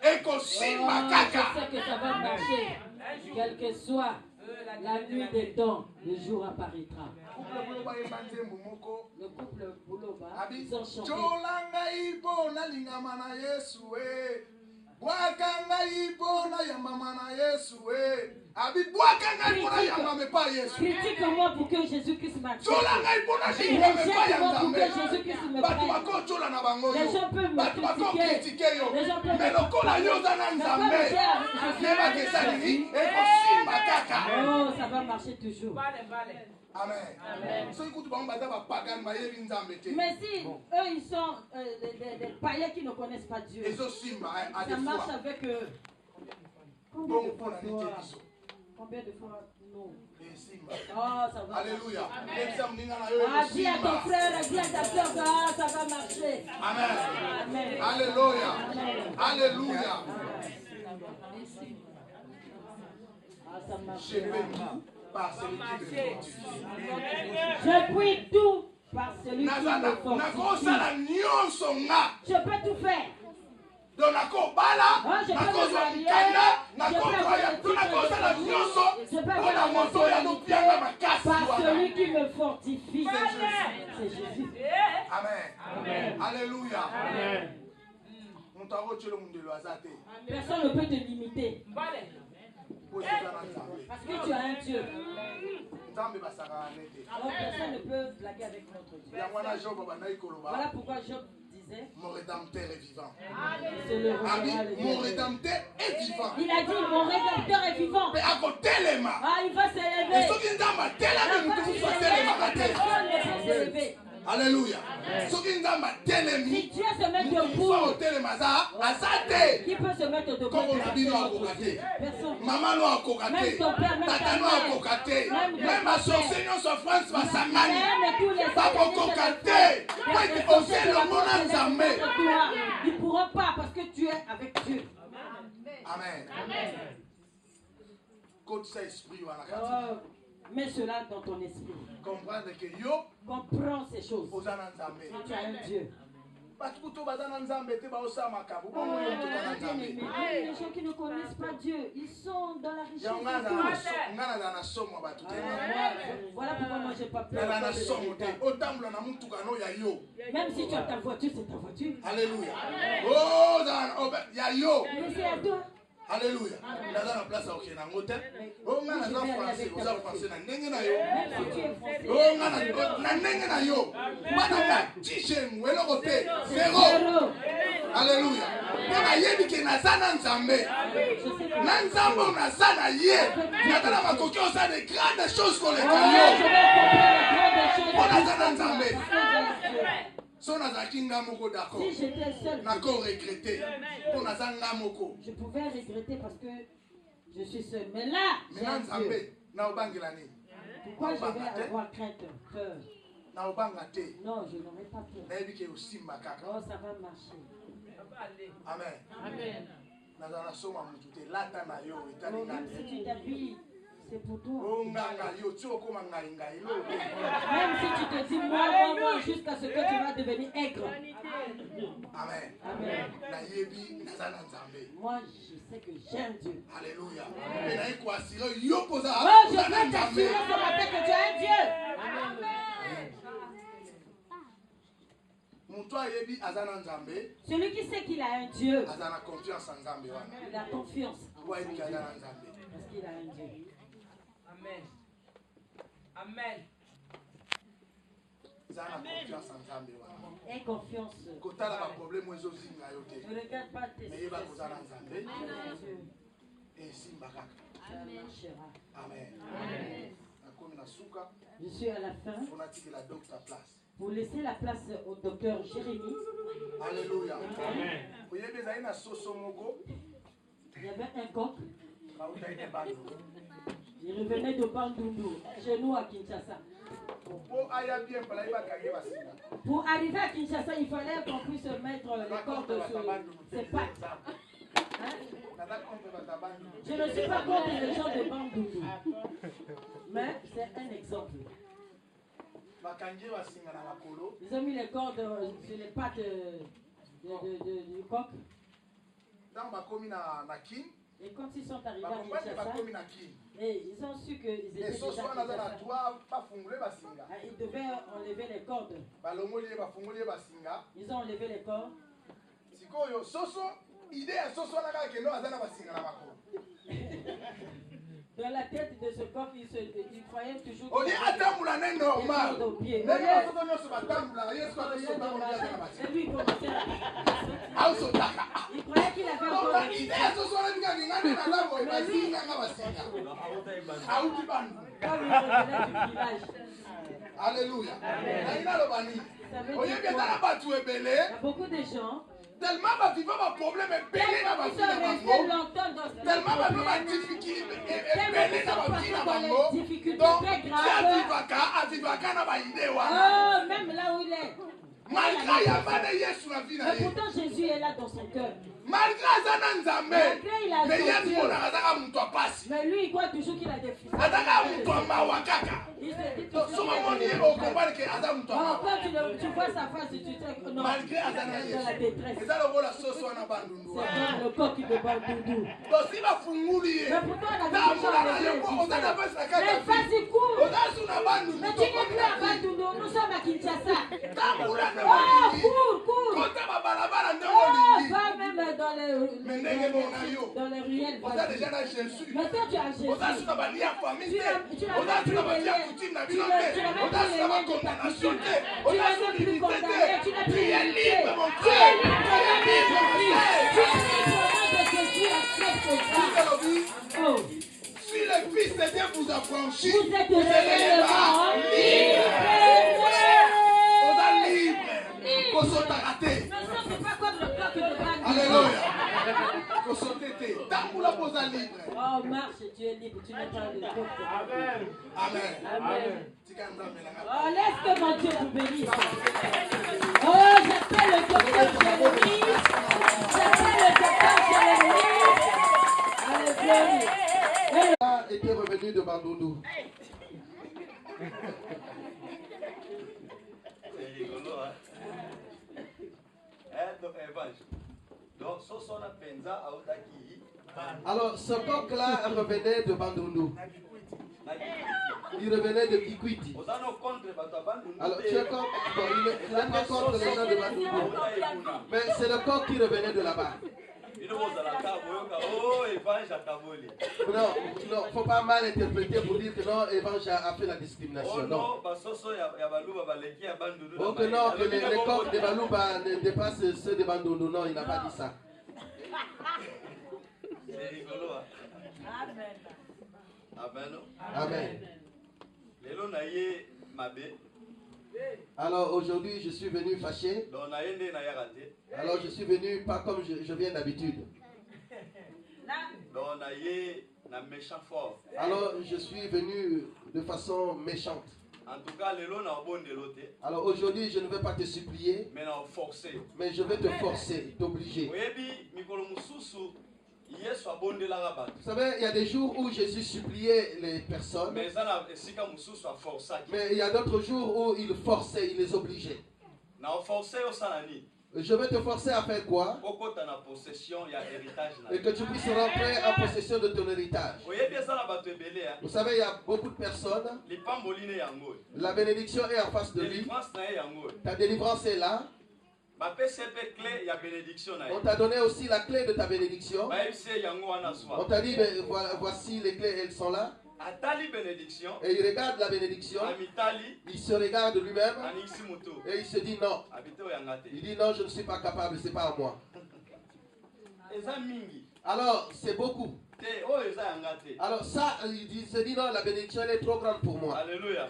eko Oh, simba je kaka. sais que ça va marcher. Quel que soit la nuit des temps, le jour apparaîtra. Le couple Bouloba, Abi, ils ont chanté. Cholanga ipo na lingama na Yesu Bwakanga ipo na yamama na Yesu Abi bwakanga ipo na yamama pa Yesu. Critique-moi pour que Jésus-Christ m'accepte. Cholanga ipo na lingama pa Rejette-moi pour que Nzambe. Jésus-Christ me Batu prenne. bako chola na bango yo. Les gens peuvent me Batu bako critiquer. critiquer yo. Les gens peuvent Mais me lokola yo za na Nzambe. Neba ke salini eko simba kaka. Oh, ça va marcher toujours. Amen. So ikutu bango bata ba pagan ba yebi Nzambe te. Mais si eux, ils sont des païens qui ne connaissent pas Dieu, Ezo simba à ça des marche fois. avec eux. Combien Bon de pour fois la toi? nité biso. Combien de fois non? Et simba. Oh, ça va. Alléluia. Même ça mninga na yo Ah, eko dis à ton simba. frère, dis à ta soeur, ah, ça va marcher. Amen. Amen. Alléluia. Alléluia. Ah, ça Je marchera. fais tout par celui qui me fortifie. Je puis tout par celui qui me Nazana, fortifie. nakosala nyonso nga. Je peux tout faire. Donc nakobala, Ah, je peux nakozwa me marier, mikanda, je peux nakozwa avoir ya le to titre nakosala de nyonso. Je peux Mpona avoir la moto ya lopianga nationalité makasi par wana. celui qui me fortifie. C'est Jésus. Amen. Amen. Alléluia. Moto akotyela mundelo aza te. Personne ne peut te limiter. Po eza na Nzambe. Parce que tu as un Dieu. Nzambe basakaka ne te. Alors personne ne peut blaguer avec notre Dieu. Yango wana Job bandaki koloba. Voilà pourquoi Job disait, Mon rédempteur est vivant. c'est le Abi, roi, le mon Dieu. rédempteur est vivant. Il a dit, mon rédempteur est vivant. Mais akotelema. Ah, il va Et s'élever. soki Nzambe atelemi Quand mutu tu mosusu s'élèves, atelemaka te. personne ne peut s'élever. Alléluia. Soki Nzambe Si atelemi Dieu se met mutu mosusu debout, akotelema aza te. qui peut se mettre debout? Koko na bino akoka te. Personne. Mama no akoka te. Même ton père, même ta Tata no mère. akoka te. Même Même basorse nyonso France basangani. Même tous les Bakokoka te. Po ete ozelongo na Nzambe. Ils ne pourront pas parce que tu es avec Dieu. Amen. Kotisa esprit wana kati. Oh, mets cela dans ton esprit. Comprendre que yo Comprends ces choses. oza na Nzambe. Tu as un Dieu. Bato kutu baza na Nzambe te baosala makambo. Bongo yo toza na Nzambe. Les gens qui ne connaissent pas Dieu, ils sont dans la richesse. Yango nga nazala na somo ya bato te. Voilà pourquoi moi j'ai pas peur. Nazala na somo te. Otambola na mutuka no ya yo. Même si tu as ta voiture, c'est ta voiture. Alléluia. Oh, ya yo. Mais c'est à toi. Alléluia. Naza na place okende nango te. Oh nga naza français, oza français na ndenge na yo. Même si tu es français. Oh nga na ndenge na yo. Bana nga tisheng eloko te. Zero. Zéro. Alléluia. Mpo nayebi ke naza na Nzambe. Je sais que Na Nzambe oyo naza na ye. Natala makoki oza de grandes choses koleka je vais yo. comprendre les grandes choses. Mpo naza na Nzambe. Parce que j'ai Dieu. Si j'étais seul, je pouvais regretter parce que je suis seul. Mais là, j'ai un Dieu. Pourquoi je vais avoir crainte, peur? Non, je n'aurai pas peur. Oh, ça va marcher. Amen. Amen. Oh, même si tu t'habilles, c'est pour toi. Même si tu te dis moi, jusqu'à ce que tu vas devenir aigre. Amen. Amen. Moi, je sais que j'ai un Dieu. Alléluia. Oh, je veux t'assurer ce matin que tu as un Dieu. Celui qui sait qu'il a un Dieu, il a confiance. Parce qu'il a un Dieu. Amen. Amen. Aie confiance. Ne regarde pas tes situations. Amen. Je suis à la fin. Vous laissez la place au docteur Jérémy. Alléluia. Amen. Il y avait un coq. Il revenait de Bandundu, chez nous à Kinshasa. Pour arriver à Kinshasa, il fallait qu'on puisse mettre le corps de ses pattes. Hein? Je ne suis pas contre les gens de Bandundu. Mais c'est un exemple. Ils ont mis les cordes sur les pattes du coq. Et quand ils sont arrivés à Kinshasa, et ils ont su qu'ils étaient déjà Kinshasa. Ils devaient enlever les cordes. Ils ont enlevé les cordes. Dans la tête de ce corps, il croyait toujours qu'il avait des cordes aux pieds. Et lui, il commençait à sauter. Il croyait qu'il avait encore des pieds. Comme il revenait du village. Alléluia. Ça veut dire quoi? Il y a beaucoup de gens. Tellement ma vie va problème est belé dans ma vie dans tellement ma difficulté est belé dans ma vie dans donc Ativaka na ba idée wa. Oh, même là où il est. Malgré ya bana Yesu na vie na ye. Pourtant Jésus est là dans son cœur. Malgré azana nzambe. Mais Yesu mona azaka mtu apasi. Mais lui il croit toujours qu'il a des fils. Azaka mtu mawakaka. Il se dit soma moni au combat que azaka mtu. Quand tu vois sa face tu sais que non. Malgré azana Yesu. Dans la détresse. C'est là où la sauce na bandundu. C'est le coq qui de bandundu. Donc si va funguli. Mais pourtant on a vu mais vas-y cours. Mais tu n'es plus à Bandundu, nous sommes à Kinshasa. Oh, cours. Oh, va même dans les ruelles. Mais toi tu as Jésus. Tu n'as plus condamné. Tu n'as plus libre. Tu es libre. Oh. Si le Fils de Dieu vous a franchi, vous êtes réellement libre. Vous êtes libre. Alléluia. Oh, marche, tu es libre, tu n'es pas le peuple. Amen. Amen. Amen. Oh, laisse que mon Dieu vous bénisse. Oh, j'appelle le docteur Jérémy. J'appelle le docteur Jérémy. Alléluia. Était revenu de Bandundu. C'est rigolo, hein? Alors, ce coq-là revenait de Bandundu. Il revenait de Kikwiti. Alors, tu es contre, il n'est pas contre les gens de Bandundu. Mais c'est le coq qui revenait de là-bas. Non, il ne faut pas mal interpréter pour dire que non, Evangile a fait la discrimination. Non. Oh, que non, que les coqs de Balouba dépassent ceux de Bandundu. Non, il n'a pas dit ça. C'est rigolo. Amen. Amen. Amen. Lelo na ye mabe. Alors aujourd'hui, je suis venu fâché. Alors je suis venu pas comme je viens d'habitude. Alors je suis venu de façon méchante. En tout cas, alors aujourd'hui, je ne vais pas te supplier, mais je vais te forcer, t'obliger. Vous savez, il y a des jours où Jésus suppliait les personnes, mais il y a d'autres jours où il forçait, il les obligeait. Je vais te forcer à faire quoi? Et que tu puisses rentrer en possession de ton héritage. Vous savez, il y a beaucoup de personnes. La bénédiction est en face de lui. Ta délivrance est là. On t'a donné aussi la clé de ta bénédiction. On t'a dit, ben, voilà, voici les clés, elles sont là. Et il regarde la bénédiction. Il se regarde lui-même. Et il se dit non. Il dit non, je ne suis pas capable, ce n'est pas à moi. Alors, c'est beaucoup. Alors ça, il se dit non, la bénédiction elle est trop grande pour moi. Alléluia.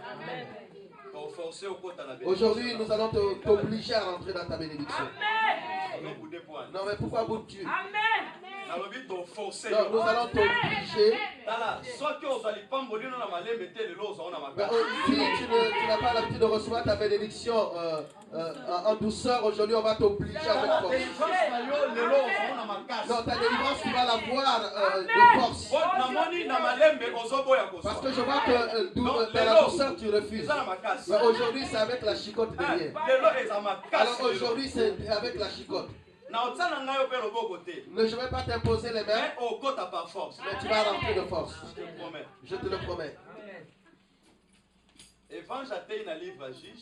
Aujourd'hui, nous allons t'obliger à rentrer dans ta bénédiction. Non, mais pourquoi boudes-tu? Non, nous allons t'obliger. Si tu n'as pas l'habitude de recevoir ta bénédiction en douceur, aujourd'hui on va t'obliger avec force. Non, ta délivrance, tu vas la voir de force. Parce que je vois que dans la douceur tu refuses. Mais aujourd'hui c'est avec la chicotte derrière. Alors aujourd'hui c'est avec la chicotte. Ne, je ne vais pas t'imposer les mains, mais tu vas rentrer de force. Je te le promets.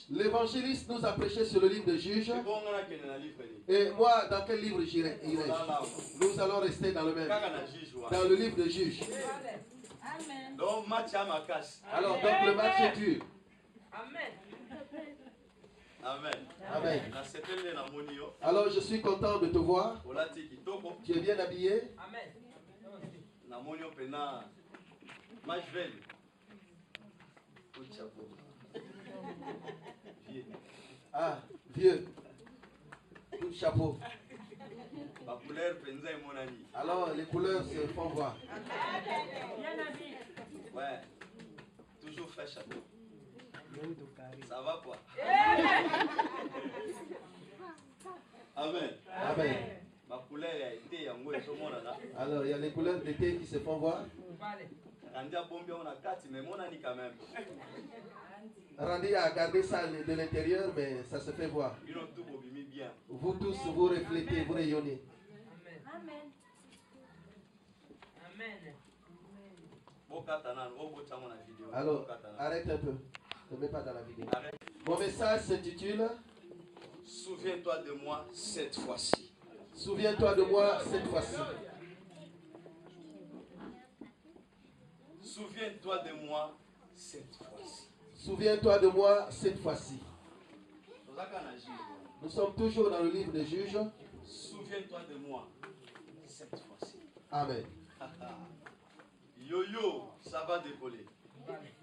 L'évangéliste nous a prêché sur le livre de Juges. Et moi, dans quel livre j'irai-je? Nous allons rester dans le même. Dans le livre de Juges. Alors, donc le match est dur. Amen. Amen. Alors je suis content de te voir. Tu es bien habillé. Ah, vieux. Tout chapeau. Alors les couleurs se font voir. Ouais. Toujours fait chapeau. Ça va quoi? Amen. Amen. Ma couleur a été en haut et tout le monde là. Alors il y a les couleurs d'été qui se font voir. Randy a gardé ça de l'intérieur, mais ça se fait voir. Vous tous, vous reflétez, vous rayonnez. Amen. Alors, arrête un peu. Ne mets pas dans la vidéo. Mon message s'intitule Souviens-toi de moi cette fois-ci. Souviens-toi de moi cette fois-ci. Souviens-toi de moi cette fois-ci. Souviens-toi de moi cette fois-ci. Nous sommes toujours dans le livre des Juges. Souviens-toi de moi cette fois-ci. Amen. Yo-yo, ça va décoller.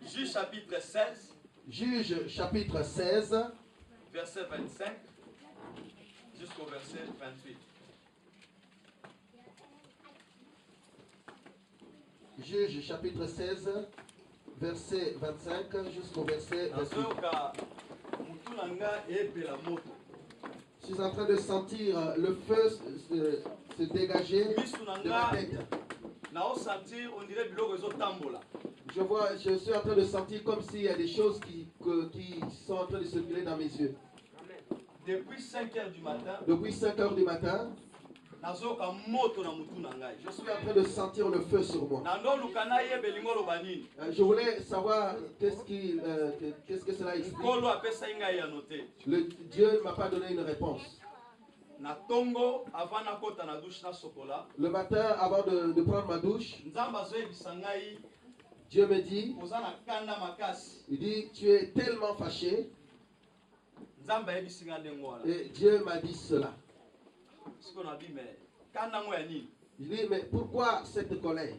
Juge chapitre 16. Juge chapitre 16. Verset 25 jusqu'au verset 28. Juge chapitre 16, verset 25 jusqu'au verset 28. Je suis en train de sentir le feu se dégager de ma tête. Je suis en train de sentir comme s'il y a des choses qui sont en train de circuler dans mes yeux. Depuis 5 heures du matin, Depuis 5 heures du matin, je suis en train de sentir le feu sur moi. Je voulais savoir qu'est-ce que cela explique. Dieu ne m'a pas donné une réponse. Le matin, avant de prendre ma douche, Dieu me dit, il dit, tu es tellement fâché. Et Dieu m'a dit cela. Je dis, mais pourquoi cette colère?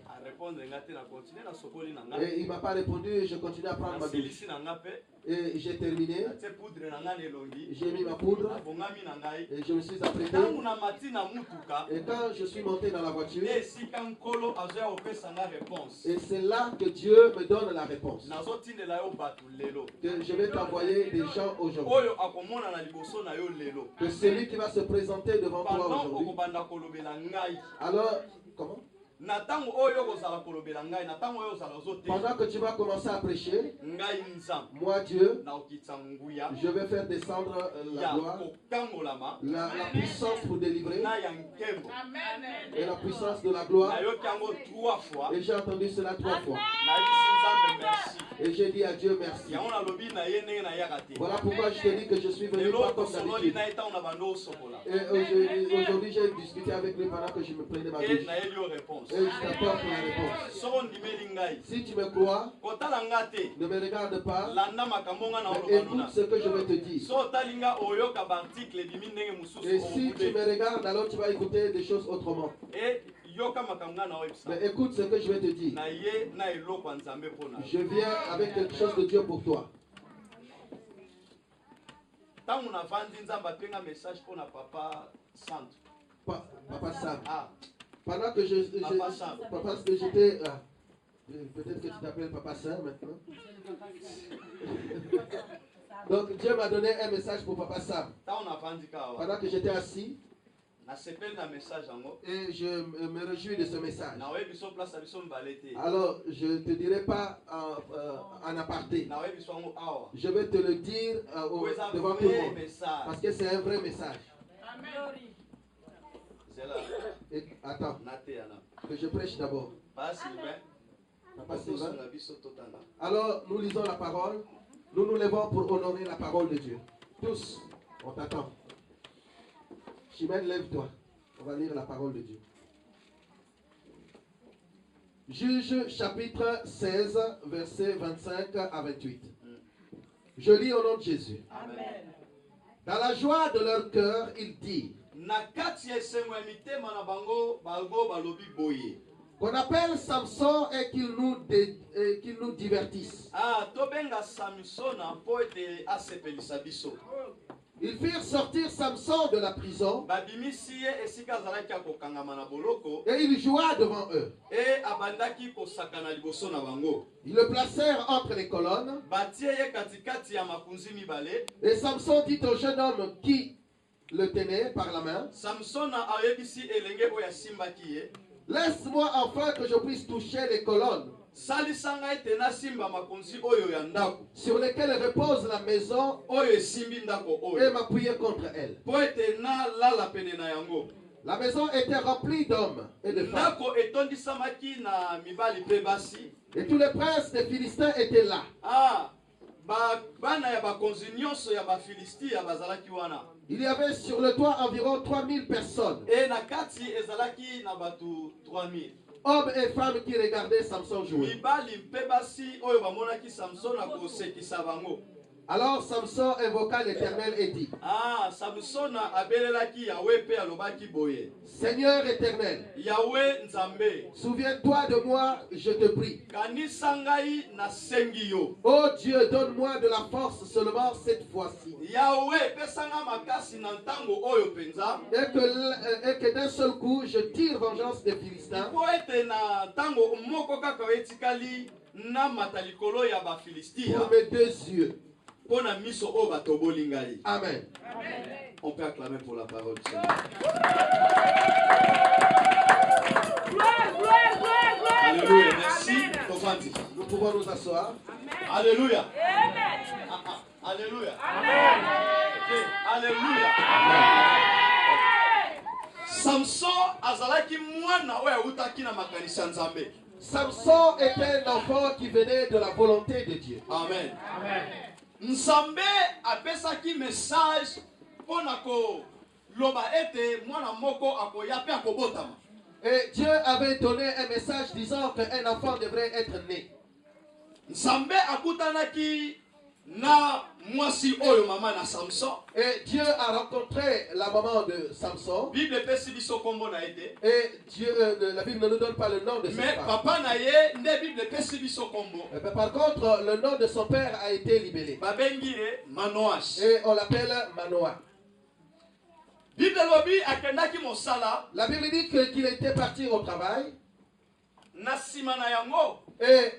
Et il ne m'a pas répondu, je continue à prendre ma douche. Et j'ai terminé, j'ai mis ma poudre, et je me suis apprêté. Et quand je suis monté dans la voiture, et c'est là que Dieu me donne la réponse. Que je vais t'envoyer des gens aujourd'hui. Que celui qui va se présenter devant toi aujourd'hui. Alors, comment? Pendant que tu vas commencer à prêcher, moi Dieu, je vais faire descendre la gloire, la puissance pour délivrer, et la puissance de la gloire. Et j'ai entendu cela 3 fois. Et j'ai dit à Dieu merci. Voilà pourquoi je te dis que je suis venu pas comme d'habitude. Et aujourd'hui j'ai discuté avec lui pendant que je me prenais ma douche. Et je t'apporte la réponse. Si tu me crois, ne me regarde pas, mais écoute ce que je vais te dire. Et si tu me regardes, alors tu vas écouter des choses autrement. Mais écoute ce que je vais te dire. Je viens avec quelque chose de Dieu pour toi. Papa Sam. Pendant que j'étais... peut-être que tu t'appelles Papa Sam maintenant. Donc Dieu m'a donné un message pour Papa Sam. Pendant que j'étais assis, et je me réjouis de ce message. Alors, je ne te dirai pas en aparté. Je vais te le dire devant tout le monde. Parce que c'est un vrai message. Et, attends, que je prêche d'abord. Papa Sylvain. Alors, nous lisons la parole. Nous nous levons pour honorer la parole de Dieu. Tous, on t'attend. Chimène, lève-toi. On va lire la parole de Dieu. Juge chapitre 16, versets 25 à 28. Je lis au nom de Jésus. Amen. Dans la joie de leur cœur, ils disent qu'on appelle Samson et qu'il nous divertisse. Ils firent sortir Samson de la prison et il joua devant eux. Ils le placèrent entre les colonnes et Samson dit au jeune homme qui le tenait par la main, laisse-moi enfin que je puisse toucher les colonnes sur lesquelles repose la maison et m'appuyer contre elle. La maison était remplie d'hommes et de femmes. Et tous les princes des Philistins étaient là. Il y avait sur le toit environ 3000 personnes. Hommes et femmes qui regardaient Samson jouer. Alors Samson invoqua l'Éternel et dit, Seigneur éternel, souviens-toi de moi, je te prie. Oh Dieu, donne-moi de la force seulement cette fois-ci. Et que d'un seul coup, je tire vengeance des Philistins. Pour mes 2 yeux. Amen. On peut acclamer pour la parole. Alléluia. Merci. Nous pouvons nous asseoir. Alléluia. Alléluia. Alléluia. Samson azalaki mwana oyo utaki na makanisa nzambe. Samson était un enfant qui venait de la volonté de Dieu. Amen. Nzambe apesaki message pona ko loba ete mwana moko akoya pe akobotama. Et Dieu avait donné un message disant qu'un enfant devrait être né. Nzambe akutanaki na mwasi oyo mama na Samson. Et Dieu a rencontré la maman de Samson. Bible pesi biso kombo na ete. Et Dieu, la Bible ne nous donne pas le nom de cette Mais femme. papa na ye nde Bible pesi biso kombo. Par contre, le nom de son père a été libellé. Babengire Manoach. Et on l'appelle Manoah. Bible lobi akendaki mosala. La Bible dit qu'il était parti au travail. Na sima na yango. Et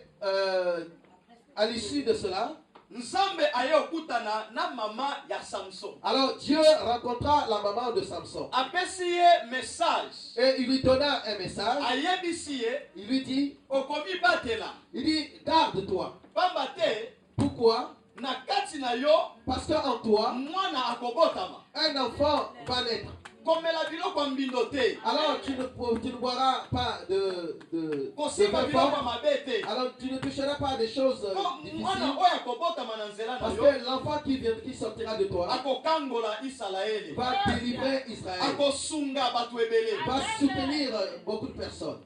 à l'issue de cela, Nzambe aye okutana na mama ya Samson. alors Dieu rencontra la maman de Samson. Apesi ye message. Et il lui donna un message. Ayebisi ye. Il lui dit, Okomi batela. il dit, garde-toi. Pamba te. Pourquoi? Na kati na yo. Parce qu'en toi, Mwana akobotama. un enfant va naître. Komela biloko mbindo te. Alors tu ne boiras pas de Kosima vin biloko fort. mabe te. Alors tu ne toucheras pas des choses difficiles. Mwana oyo akobotama na nzela na Parce yo. que l'enfant qui sortira de toi Akokangola Israeli. va délivrer Israël. Akosunga batu ebele. Va soutenir beaucoup de personnes.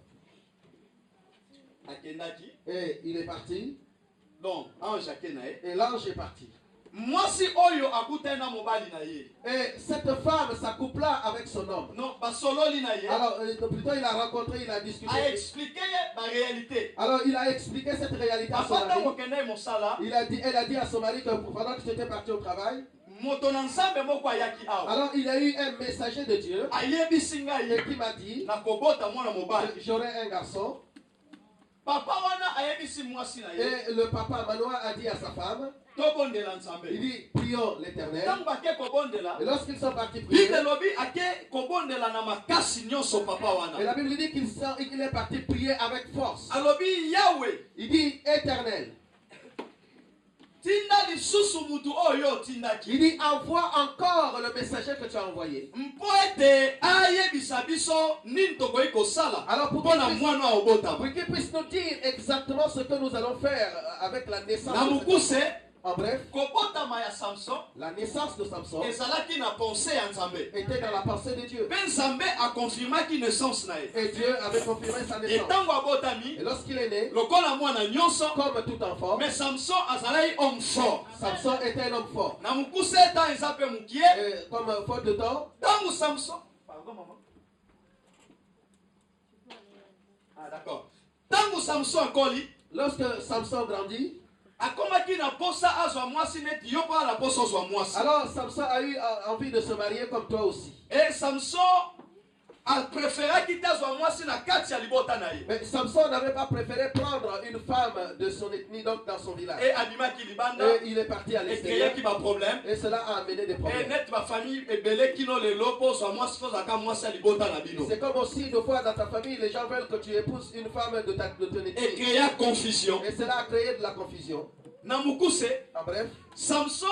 Akendaki. Et il est parti. Donc ange akenae. Et l'ange est parti. Mwasi oyo akutana mobali na ye. Et cette femme s'accoupla avec son homme. Non, basololi na ye. Alors plutôt il a rencontré, il a discuté. A expliqué la réalité. Alors il a expliqué cette réalité à son Afata mari. mokende mosala. Elle a dit à son mari que pendant que tu étais parti au travail, Moto na nzambe moko ayaki awa. alors il y a eu un messager de Dieu Ayebisi ngai et qui m'a dit, nakobota mwana mobali. j'aurai un garçon. Papa wana ayebisi mwasi na ye. Et le papa Manoah a dit à sa femme, Tobondela nzambe. il dit, prions l'Éternel. Tango bake kobondela. Et lorsqu'ils sont partis prier, Bible lobi ake kobondela na makasi nyonso papa et wana. la Bible dit qu'il est parti prier avec force. Alobi Yahweh. Il dit, Éternel. Tinda lisusu mutu oyo tindaki. Il dit, envoie encore le messager que tu as envoyé. Mpo ete ayebisa biso nini tokoki kosala. Alors pour Mpona mwana obotama. qu'il puisse nous dire exactement ce que nous allons faire avec la naissance Na de cet mukuse. enfant. En bref, Kobotama ya Samson. la naissance de Samson Ezalaki na pensée ya Nzambe. était dans la pensée de Dieu. Pe Nzambe a confirmaki naissance na ye. Et Dieu avait confirmé sa Et naissance. tango abotami. Et lorsqu'il est né, Lokola mwana nyonso. comme tout enfant, Mais Samson azalaki homme fort. Samson était un homme fort. Na mukuse ta eza pe mukie. Et comme faute de temps, Tango Samson. Pardon maman. Ah d'accord. Tango Samson akoli. lorsque Samson grandit, Akomaki na posa azwa mwasi neti yo pa la posa azwa mwasi. alors Samson a eu envie de se marier comme toi aussi. Et Samson a préféré quitter azwa mwasi na kati ya libota na ye. Mais Samson n'avait pas préféré prendre une femme de son ethnie, donc dans son village. Et abimaki libanda. Et il est parti à Et l'extérieur. créé qui va problème. Et cela a amené des Et problèmes. net ma famille ebele kino lelo po azwa mwasi po azaka mwasi ya libota na bino. C'est comme aussi, deux fois dans ta famille, les gens veulent que tu épouses une femme de ton Et ethnie. créa confusion. Et cela a créé de la confusion. Na mukuse. En bref, Samson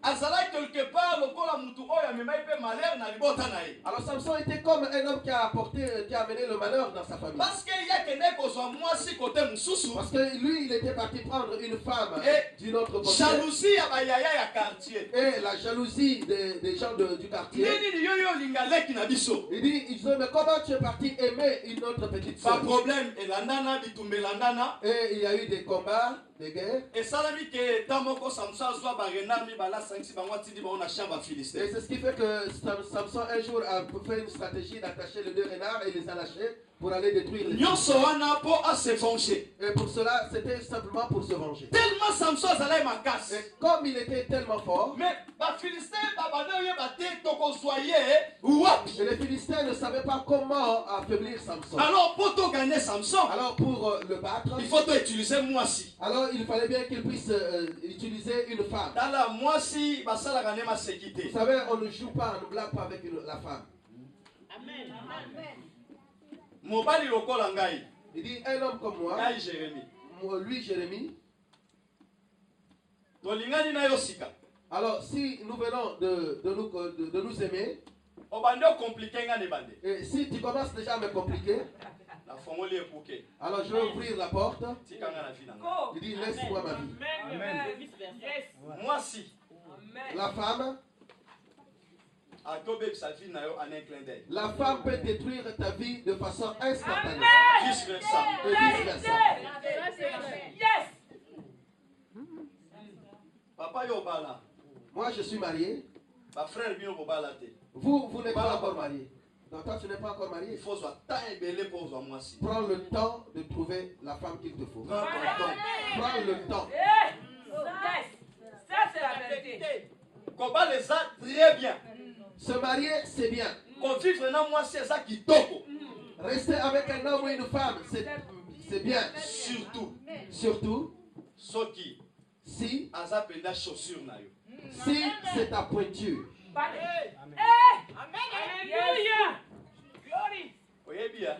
azala quelque part lokola mutu oyo amemai pe malheur na libota na ye. alors Samson était comme un homme qui a amené le malheur dans sa famille. Parce que yakende kozwa mwasi kote mususu. Parce que lui, il était parti prendre une femme Et d'une autre côté. jalousie ya bayaya ya quartier. Et la jalousie des gens du quartier. Nini yoyo linga leki na biso. Il dit, mais comment tu es parti aimer une autre petite Pas soeur? problème elandana bitumbe elandana. Et il y a eu des combats, des guerres. Et salami ke tamoko Samson azwa ba renard mi bala sangsi bango tindi bango na chambre Et philistin. c'est ce qui fait que Samson un jour a fait une stratégie d'attacher les deux renards et les a lâchés pour aller détruire les Nyonso wana po a se venger. Et pour cela, c'était simplement pour se venger. Tellement Samson azalai makasi. Et comme il était tellement fort, Mais ba philistin ba bana yeba te toko soye wapi. et les Philistins ne savaient pas comment affaiblir Samson. Alors pour to gagner Samson, Alors pour le battre, il faut utiliser mwasi. alors il fallait bien qu'il puisse utiliser une femme. Dans la mwasi basala gagner ma sécurité. Vous savez, on ne joue pas, on ne blague pas avec la femme. Mobali lokola ngai. Il dit, un homme comme moi, Ngai Jérémie. lui Jérémie, Tolingani na yo sika. alors si nous venons de nous aimer, Obande compliqué nga ne bande. et si tu commences déjà à me compliquer, La fongoli ekuke. alors je vais ouvrir la porte. Tika nga na vie na nga. Il dit, laisse-moi ma vie. Mwasi. La femme, Atobe sa vie na yo en un clin d'œil. la femme peut détruire ta vie de façon instantanée. Vice versa. Et vice versa. papa yo bala. Moi, je suis marié. Ba frère bino bala te. Vous n'êtes pas encore marié. Donc toi, tu n'es pas encore marié. Il faut soit temps belé pour zo moi si. Prends le temps de trouver la femme qu'il te faut. Prends ton temps. Prends le temps. Ça, c'est la vérité. Combat les a très bien. Se marier, c'est bien. Qu'on vive maintenant moi c'est ça qui toko. Rester avec un homme ou une femme, c'est bien. Surtout, Soki si azapenda chaussure na yo. si c'est ta pointure. Alléluia. Glory. Oyebi ya.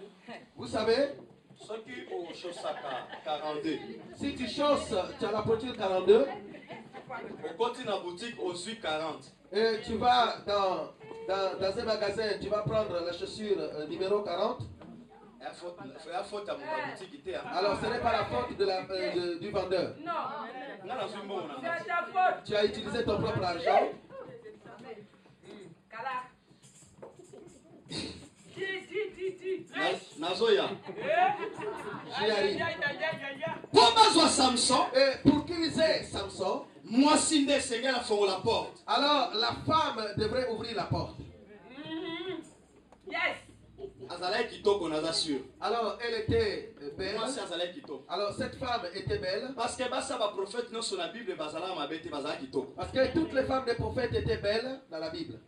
Vous savez, Soki o chaussaka 42. si tu chausses, tu as la pointure 42, Au côté na boutique au suit 40. et tu vas dans un magasin, tu vas prendre la chaussure numéro 40. Il faut ta boutique était. Alors ce n'est pas la faute du vendeur. Non. Na na fimbo na. C'est ta faute. Tu as utilisé ton propre argent. Kala. Ti. Nazoya. J'y arrive. Comment soit Samson? Et pour qu'ils aient Samson, Moi si nde sengela fongo la porte. alors la femme devrait ouvrir la porte. Yes. Azalai kitoko naza sûr. Alors elle était belle. Moi si azalai kitoko. Alors cette femme était belle. Parce que basa ba prophète non sur la Bible bazala mabete bazala kitoko. Parce que toutes les femmes des prophètes étaient belles dans la Bible.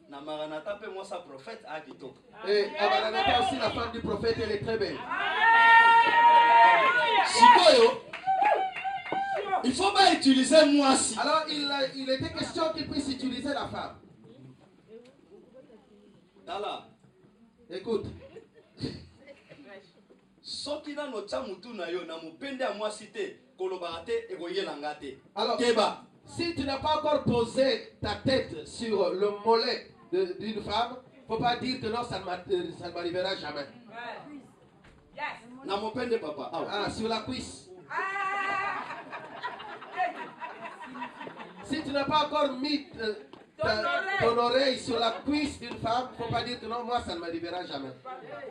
Na Maranatha pe moi sa prophète a kitoko. Et à Maranatha aussi, la femme du prophète, elle est très belle. Sikoyo. Il faut pas utiliser moi si. Alors il était question qu'il puisse utiliser la femme. Tala. Écoute, Soki na no tsa mutu na yo na mupende a moi cité kolobaka te ekoyelanga te. alors Keba. si tu n'as pas encore posé ta tête sur le mollet d'une femme, il ne faut pas dire que non, ça ne m'arrivera jamais. Yes. Na mupende papa. Ah, sur la cuisse. Si tu n'as pas encore mis ton oreille sur la cuisse d'une femme, il ne faut pas dire que non, moi ça ne m'arrivera jamais.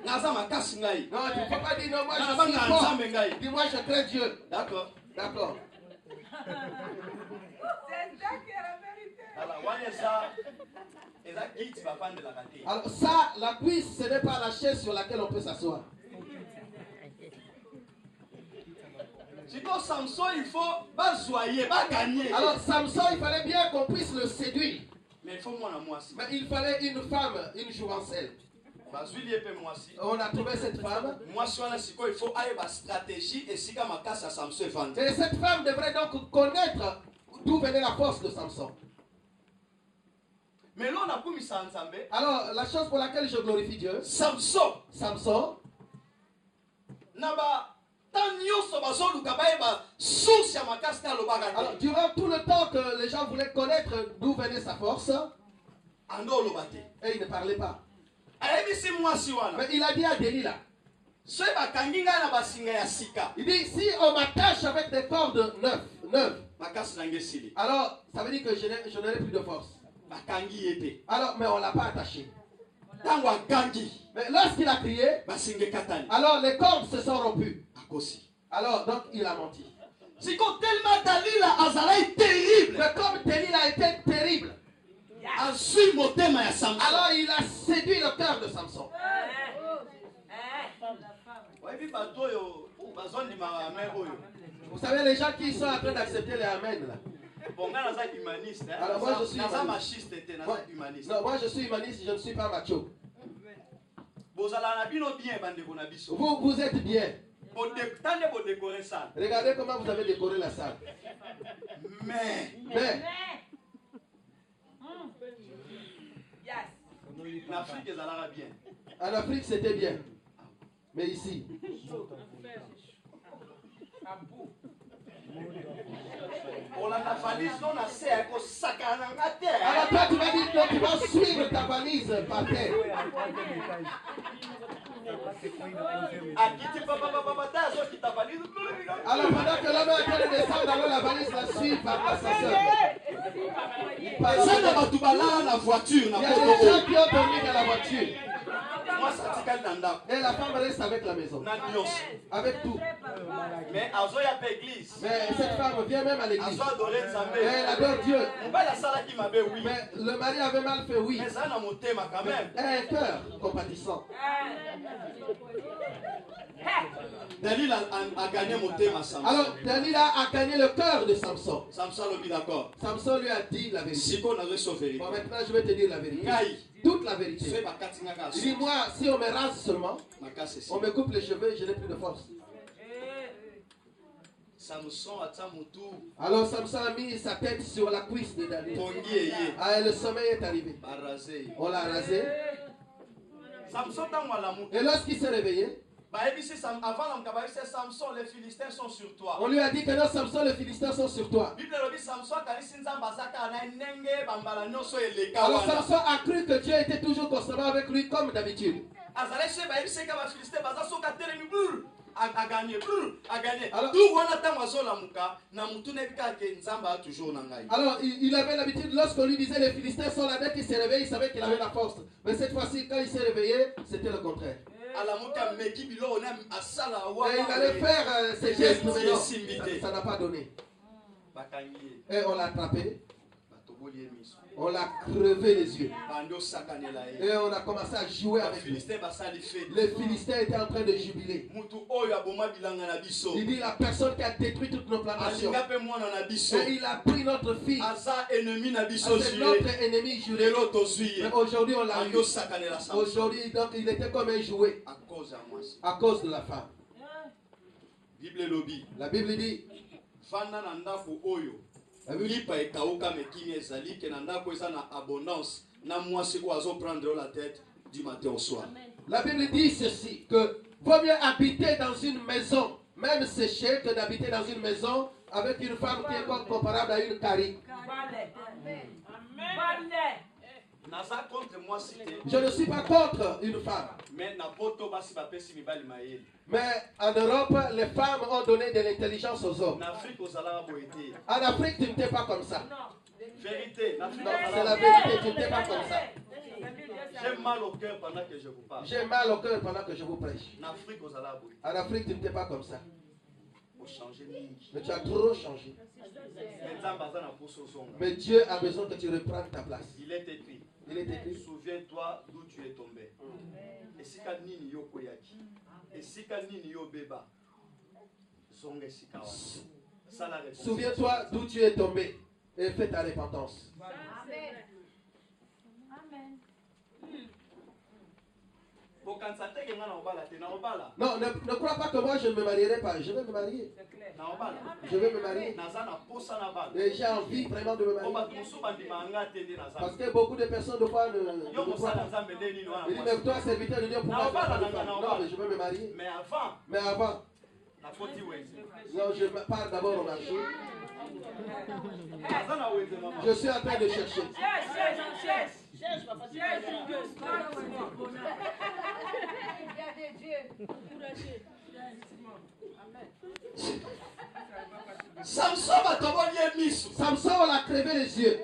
Naza makasi ngai. Non, il ne faut pas dire non, moi Na je suis banga fort. nzambe ngai. Dis-moi, je crains Dieu. D'accord. D'accord. C'est ça qui est la vérité. Tala wane za eza kiti bafandelaka te. Alors ça, la cuisse, ce n'est pas la chaise sur laquelle on peut s'asseoir. Siko Samson il faut bazoyer, ba gagner. Alors Samson, il fallait bien qu'on puisse le séduire. Mais il faut moi na moi si. Mais il fallait une femme, une jouancelle. Bazwili epe moi si. On a trouvé cette femme. Moi si wana siko il faut ayeba stratégie et sika makasi ya Samson evandi. Et cette femme devrait donc connaître d'où venait la force de Samson. Mais là on a kumisa nzambe. Alors, la chose pour laquelle je glorifie Dieu, Samson Samson, naba tant nyonso bazoluka bayeba source ya makasi te alobaka alors, te. durant tout le temps que les gens voulaient connaître d'où venait sa force, Ando oloba te. et il ne parlait pas. Ayebisi mwasi wana. Mais il a dit à Delilah, Soki bakangi ngai na basinga ya sika. il dit, si on m'attache avec des cordes neuves, Makasi nange esili. alors ça veut dire que je n'aurai plus de force. Bakangi ye te. Alors, mais on ne l'a pas attaché. Ntango akangi Mais lorsqu'il a crié, basinga ekatani. alors les cordes se sont rompues. Akosi. Alors, donc, il a menti. Siko tellement Dalila azalai terrible. Mais comme Delilah a été terrible, Azui motema ya Samson. alors il a séduit le cœur de Samson. Oyebi bato oyo bazondimaka amen oyo. Vous savez, les gens qui sont en train d'accepter les Amen, là. Bon, nga naza humaniste. Alors, moi, je suis naza humaniste. machiste te, Moi, naza humaniste. non, moi je suis humaniste, je ne suis pas macho. Bozala na bino bien bandeko na biso. Vous êtes bien. Tande bodécorer ça. Regardez comment vous avez décoré la salle. Mais Mais, Yes. en Afrique ezalaka bien. en Afrique, c'était bien. Mais ici, Olanda valise non na se ekosaka na nga te. alors toi tu m'as dit que tu vas suivre ta valise par terre. Akiti papa ta azokita valise. Alors pendant que l'homme est en train de descendre, alors la valise la suit par l'ascenseur. Eza na bato balala na voiture na Il y a des poto. gens qui ont dormi dans la voiture. Moi ça akali na ndako. Et la femme reste avec la maison. Na nyonso. Avec tout. Mais azoya pe église. Mais cette femme vient même à l'église. Azo adorer Nzambe. Et elle adore Dieu. Mobali asalaki mabe oui. Mais le mari avait mal fait, oui. Mais ça na motema quand même. Et un cœur compatissant. Dalila a gagné motema Samson. Alors, Dalila a gagné le cœur de Samson. Samson lobi d'accord. Samson lui a dit la vérité. Siko na zo vérité. Bon, maintenant, je vais te dire la vérité. Ngai. Toute la vérité. C'est ba katinga ka. Il dit, moi, si on me rase seulement, Makase. on me coupe les cheveux, je n'ai plus de force. Samson ata mutu. Alors, Samson a mis sa tête sur la cuisse de Dalila. Tongi eye. Ah, et le sommeil est arrivé. Barasé. On l'a rasé. Samson tango alamu. Et lorsqu'il s'est réveillé, avant Samson, les Philistins sont sur toi. on lui a dit que non, Samson, les Philistins sont sur toi. Alors Samson a cru que Dieu était toujours constamment avec lui comme d'habitude. Alors, il avait l'habitude, lorsqu'on lui disait les Philistins sont là, dès qu'il s'est réveillé, il savait qu'il avait la force. Mais cette fois-ci, quand il s'est réveillé, c'était le contraire. Et il allait faire ses gestes, mais ça n'a pas donné. Et on l'a attrapé. On l'a crevé les yeux. Et on a commencé à jouer avec lui. Les Philistins étaient en train de jubiler. Il dit la personne qui a détruit toutes nos plantations. Et il a pris notre fille. C'est notre ennemi juré. Mais aujourd'hui on l'a eu. Aujourd'hui donc il était comme un jouet. À cause de la femme. La Bible dit. Lipa ekauka mekini ezali ke na ndako eza na abondance na mwasi ko azo prendre la tête du matin au soir. La Bible dit ceci que vaut mieux habiter dans une maison même séchée que d'habiter dans une maison avec une femme qui est comparable à une carie. Je ne suis pas contre une femme. Mais en Europe, les femmes ont donné de l'intelligence aux hommes. En Afrique, tu n'étais pas comme ça. Vérité. Non, c'est la vérité, tu n'étais pas comme ça. J'ai mal au cœur pendant que je vous parle. J'ai mal au cœur pendant que je vous prêche. En En Afrique, tu n'étais pas comme ça. Afrique, Mais tu as trop changé. Mais Dieu a besoin que tu reprennes ta place. il est écrit. Il est écrit. Souviens-toi d'où tu es tombé. Et si nini yo koyaki. Et si nini yo beba. Zonge sika wana. Ça la réponse. Souviens-toi d'où tu es tombé et fais ta repentance. Amen. Amen. Non, ne crois pas que moi je ne me marierai pas. Je vais me marier. Je vais me marier. Et j'ai envie vraiment de me marier. Parce que beaucoup de personnes de fois ne croient pas. Il dit, mais toi, serviteur de Dieu, pourquoi tu pas de femme? Non, mais je vais me marier. Mais avant, non, je pars d'abord au marché. Je suis en train de chercher. Samson, on l'a crevé les yeux.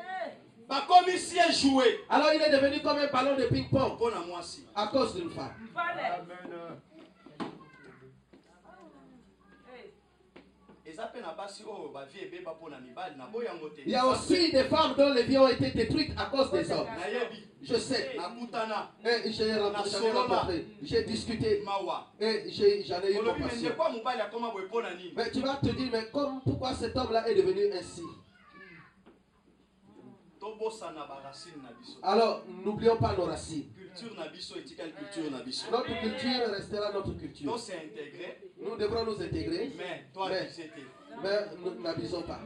Alors il est devenu comme un ballon de ping-pong à cause d'une femme. Il y a aussi des femmes dont les vies ont été détruites à cause des hommes. Je sais. Et j'ai rencontré, j'ai discuté. Et j'en ai eu compassion. Mais tu vas te dire, mais pourquoi cet homme-là est devenu ainsi? Alors, n'oublions pas nos racines. Notre culture restera notre culture. Nous devrons nous intégrer, mais nous n'abusons pas.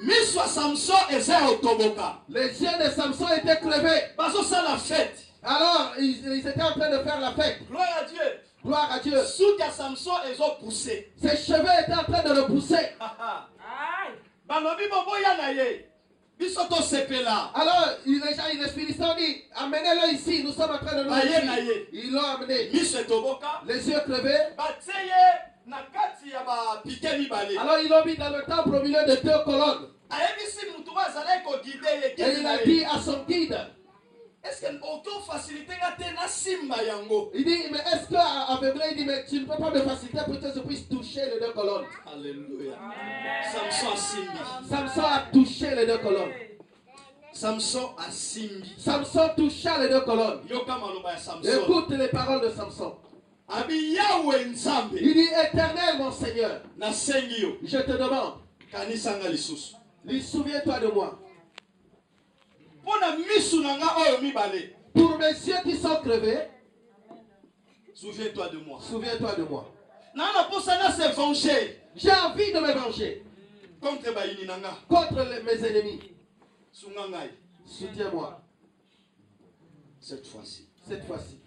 Les yeux de Samson étaient crevés. Alors, ils étaient en train de faire la fête. Gloire à Dieu. Ses cheveux étaient en train de repousser. Alors, les Philistins disent, amenez-le ici, nous sommes en train de nous réjouir. Ils l'ont amené. Les yeux crevés. Alors, ils l'ont mis dans le temple au milieu de deux colonnes. Et il a dit à son guide, est-ce que auto facilité na simba yango? Il dit, mais est-ce qu'aveuglé, il dit, mais tu ne peux pas me faciliter pour que je puisse toucher les deux colonnes. Alléluia. Samson a simbi. Samson a touché les deux colonnes. Samson a simbi. Samson toucha les deux colonnes. Yoka maloba ya Samson. Écoute les paroles de Samson. Abi Yahweh nzambe. Il dit, Éternel mon Seigneur, Na sengi yo. je te demande, Kanisanga lisusu. souviens-toi de moi. Pona misu na nga oyo mibale. Pour mes yeux qui sont crevés, Souviens-toi de moi. souviens-toi de moi. Nana posana se venger J'ai envie de me venger contre baini nanga. contre mes ennemis. Sunga ngai. Soutiens-moi Cette fois-ci. cette fois-ci.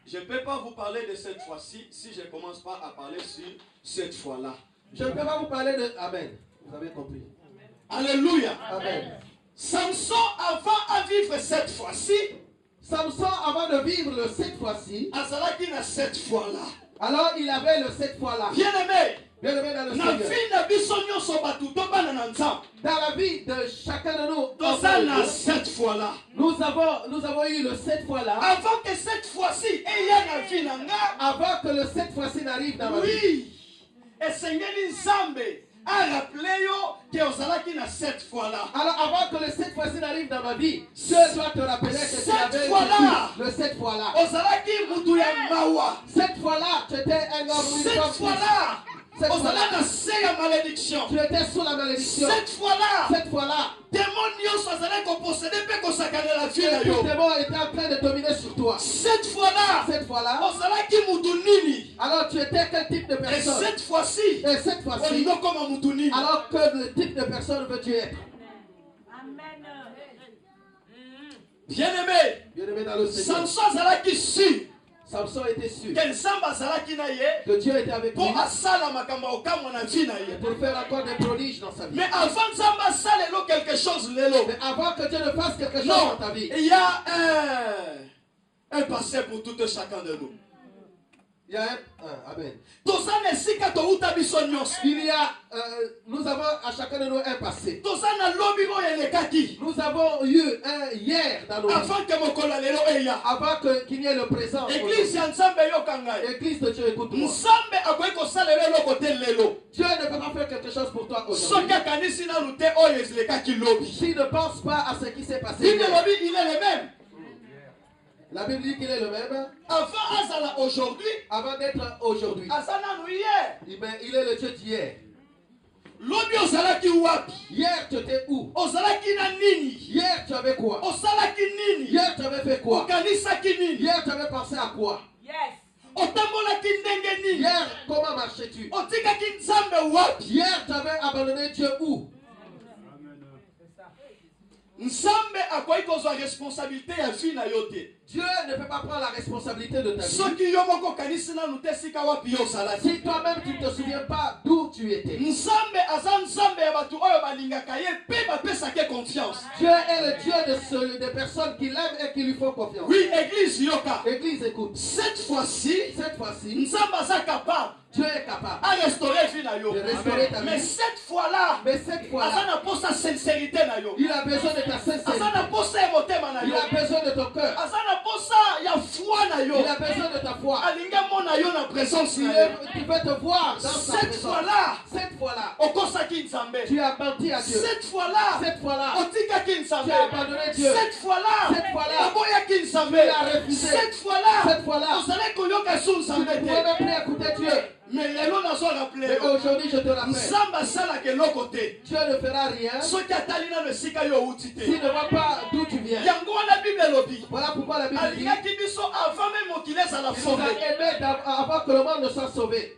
Je ne peux pas vous parler de cette fois-ci si je ne commence pas à parler sur cette fois-là. Je ne peux pas vous parler de... Amen. Vous avez compris. Alléluia. Amen. Samson, avant à vivre cette fois-ci, Samson, avant de vivre le cette fois-ci, azalaki na cette fois-là. alors il avait le cette fois-là. Bien-aimé, Bien-aimé dans le na Seigneur. vie na biso nyonso batu tobana na nzambe. Dans la vie de chacun de nous, Toza na cette fois-là. nous avons eu le cette fois-là. Avant que cette fois-ci eya na vie na nga, Avant que le cette fois-ci n'arrive dans ma vie. oui, esengeli nzambe a rappelé yo que ozalaki na cette fois-là. Alors avant que le cette fois-ci n'arrive dans ma vie, Dieu doit te rappeler que tu Cette avais fois-là. vécu le cette fois-là. Ozalaki mutu ya mawa. Cette fois-là, tu étais un homme Cette uniforme. fois-là, Cette ozala fois-là, na se ya malédiction. tu étais sous la malédiction. Cette fois-là, Cette fois-là, démon nyonso azalaki koposede mpe kosakanela vie na tous yo. les démons étaient en train de dominer sur toi. Cette fois-là, Cette fois-là, ozalaki mutu nini. alors tu étais quel type de Et personne? cette fois-ci, Et cette fois-ci, olingo koma mutu nini. alors que le type de personne veux-tu être? Bien-aimé, Bien-aimé dans le Seigneur, Samson azalaki sûr Samson était sûr que nzambe azalaki na ye que Dieu était avec lui mpo asala makambo ya kokamwa na vie na ye. pour faire encore des prodiges dans sa vie. Mais avant nzambe asala elo quelque chose lelo, Mais avant que Dieu ne fasse quelque chose non, dans ta vie, il y a un passé pour tout et chacun de nous. il y a amen. Toza na esika touta biso nyonso. Il y a, nous avons à chacun de nous un passé. Toza na lobi oyo elekaki Nous avons eu un hier dans nos vies. avant que mokolo lelo eya. Avant qu'il n'y ait le présent. Église ya nzambe yoka ngai. Église de Dieu, écoute-moi. Nzambe akoki kosalela eloko te lelo. Dieu ne peut pas faire quelque chose pour toi Soki aujourd'hui. akanisi nanu te oyo elekaki lobi. S'il ne pense pas à ce qui s'est passé Bible hier. lobi il est le même. La Bible dit qu'il est le même Avant azala aujourd'hui, avant d'être aujourd'hui. aza nanu hier. Il est le Dieu d'hier. Lobi ozalaki wapi? Hier, tu étais où? Ozalaki na nini? Hier, tu avais quoi? Osalaki nini? Hier, tu avais fait quoi? Okanisaki nini? Hier, tu avais pensé à quoi? Otambolaki ndenge nini? Hier, comment marchais-tu? Otikaki nzambe wapi? Hier, tu avais abandonné Dieu où? Nzambe akoki kozwa responsabilité ya vie na yo te. Dieu ne peut pas prendre la responsabilité de ta vie. Soki yo moko okanisi nanu te sika wapi yo ozalaki. Si toi-même tu ne te souviens pas d'où tu étais. Nzambe aza nzambe ya bato oyo balingaka ye mpe bapesaki confiance. Dieu est le Dieu des personnes qui l'aiment et qui lui font confiance. Oui, église yoka. Église, écoute. Cette fois-ci, Cette fois-ci, nzambe aza capable Dieu est capable à restaurer vie na yo. de restaurer ta Mais vie. cette fois-là, Mais cette aza fois-là, na posa sincérité na yo. il a besoin de ta Aza sincérité. na posa ya motema na Il yo. a besoin de ton cœur. Aza na posa ya foi na yo. Il a besoin de ta foi. Alingi amona yo na présence na ye. Tu veux te voir dans sa Cette présence. fois-là, Cette fois-là, okosaki nzambe. tu as menti à Dieu. Cette fois-là, Cette fois-là, otikaki nzambe. tu as abandonné Dieu. Cette fois-là, Cette fois-là, oboyaki nzambe. tu l'as refusé. Cette fois-là, Cette fois-là, ozalaki koyoka su tu ne nzambe pouvais te. même plus écouter Dieu. Mais lelo nazo rappele Mais yo. aujourd'hui, je te rappelle, Nzambe asalaka eloko te. Dieu ne fera rien Soki atali nano esika yo outi te. s'il ne voit pas d'où tu viens. Yango wana Bible elobi. Voilà pourquoi la Bible dit Alingaki biso avant même mokili ezala qu'il nous fondé. a aimés avant que le monde ne soit sauvé.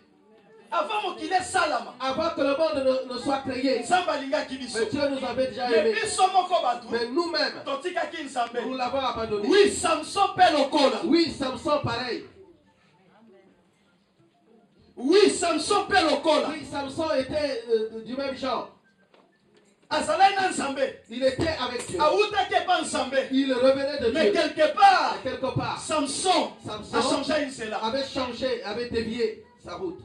Avant mokili esalama. Avant que le monde ne soit créé. Nzambe alingaki Mais biso. Dieu nous avait déjà Mais aimés. biso moko bato. Mais nous-mêmes, Totikaki nzambe. nous l'avons abandonné. Oui, Samson pe lokola. Oui, Samson pareil. Oui, Samson pe lokola. Oui, Samson était du même genre. Azalai na nzambe. Il était avec Dieu. Autaki epa nzambe. Il revenait de Mais Dieu. quelque part, Et quelque part, Samson a Samson changé une cela. avait changé, avait dévié sa route.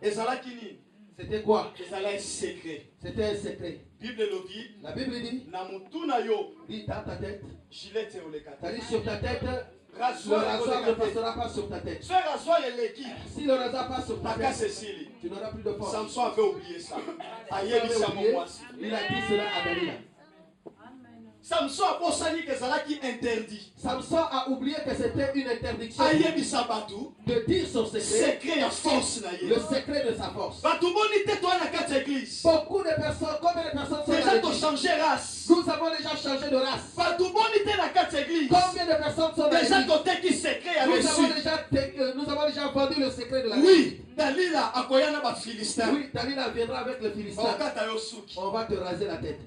Ezalaki nini? C'était quoi? C'est un secret. C'était un secret. Bible le dit. La Bible dit, Na mutuna yo. dit dans ta tête. Gilet et olekata. C'est-à-dire sur ta tête, le Rasoir rasoir ne passera pas sur ta tête. Ce rasoir est l'équipe. Si le rasoir passe sur ta Maka tête, Cécile. tu n'auras plus de force. Samson avait oublié ça. Il Aïe, avait Bissa oublié. Momoisi. Il a dit cela à Dalila. Samson a pensé que ça qui interdit. Samson a oublié que c'était une interdiction Aïe, Bissa Batou. de dire son secret, Secret à force. le secret de sa force. Batou bonité toi dans quatre églises. Beaucoup de personnes, combien de personnes sont Déjà dans tu l'église? changé race. Nous avons déjà changé de race. Batou bonité dans quatre églises. Combien de personnes sont dans Déjà l'église? côté qui secret a Nous reçu. avons déjà vendu le secret de la Oui, Dalila a koyana ba Philistin. Oui, Dalila viendra avec le Philistin. Okata yo suki. On va te raser la tête.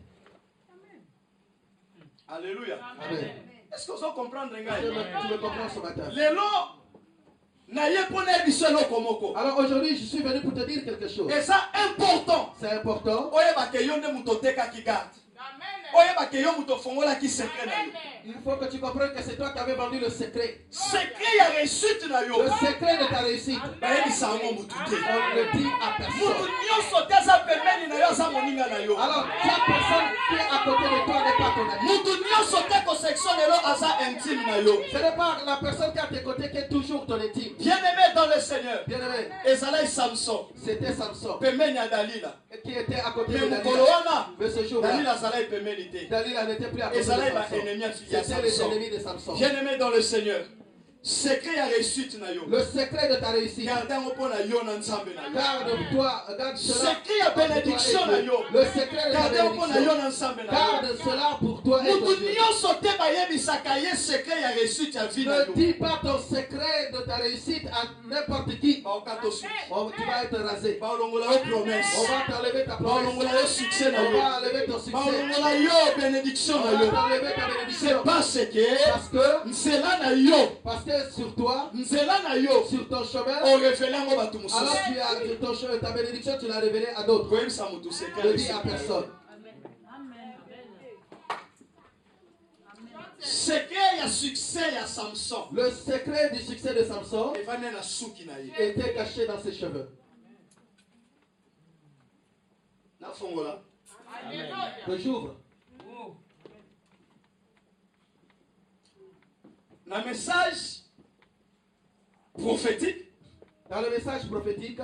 Alléluia. Amen. Est-ce que vous comprendre Tu me comprends ce matin? Lelo na ye pona biso eloko moko. Alors aujourd'hui, je suis venu pour te dire quelque chose. Et ça important. C'est important. Oyeba ke yo nde muto teka ki garde. Oyeba ke yo muto fongola ki secret na yo. Il faut que tu comprennes que c'est toi qui avais vendu le secret. Secret ya réussite na yo. Le secret de ta réussite. Bayebisa yango mutu te. On le dit à Mutu personne. nyonso te aza pembeni na yo aza moninga na yo. Alors, chaque personne qui est à côté de toi n'est pas ton ami. Mutu nyonso te kosection lelo aza intime na yo. Ce n'est pas la personne qui est à tes côtés qui est toujours ton intime. Bien-aimé dans le Seigneur. Bien-aimé, Ezalai Samson. c'était Samson Pembeni ya Dalila. qui était à côté de Mais Dalila. mukolo wana Mais ce jour-là, Dalila azalai pembeni te. Dalila n'était plus à côté de Ezalai ba Samson. ennemi ya C'était les Samson. ennemis de Samson. Bien-aimé dans le Seigneur. Secret ya réussite na yo. Le secret de ta réussite. Garde yango mpona yo na nzambe na yo. Garde-toi, garde cela. Secret ya bénédiction na yo. Le secret de ta Garde yango mpona yo bénédiction. na nzambe na yo. Garde cela pour toi et ton Mutu Dieu. nyonso te bayebisaka ye secret ya réussite ya vie na Ne yo. dis pas ton secret de ta réussite à n'importe qui. Baoka to suki. Tu vas être rasé. Baolongola yo On promesse. va t'enlever ta promesse. Baolongola yo succès na On yo. va enlever ton succès. Baolongola yo bénédiction On na va yo. t'enlever ta C'est bénédiction. parce que Parce que, nzela na yo. sur toi, Nzela na yo. sur ton chemin, Orevele yango bato alors mosusu. ta bénédiction, tu l'as révélée à d'autres. Koyebisa mutu secret Ne ya dis à réussite na yo. personne. Secret ya succès ya Samson. Le secret du succès de Samson Evane na suki na ye. était caché dans ses cheveux. Na fongola. Que j'ouvre. Na message prophétique. Dans le message prophétique,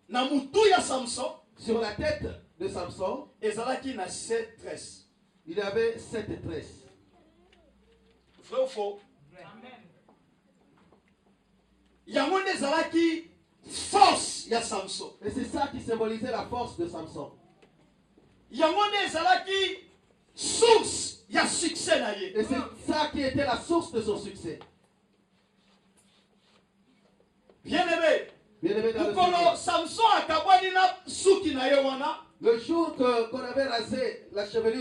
Na mutu ya Samson. sur la tête de Samson, Ezalaki na 7 tresses. il avait 7 tresses. Vrai ou faux? Yango nde ezalaki force ya Samson. Et c'est ça qui symbolisait la force de Samson. Yango nde ezalaki source ya succès na ye. Et c'est ça qui était la source de son succès. Bien-aimé, Bien-aimé dans le mokolo Seigneur. Samson akabwani na suki na ye wana. Le jour qu'on avait rasé la chevelure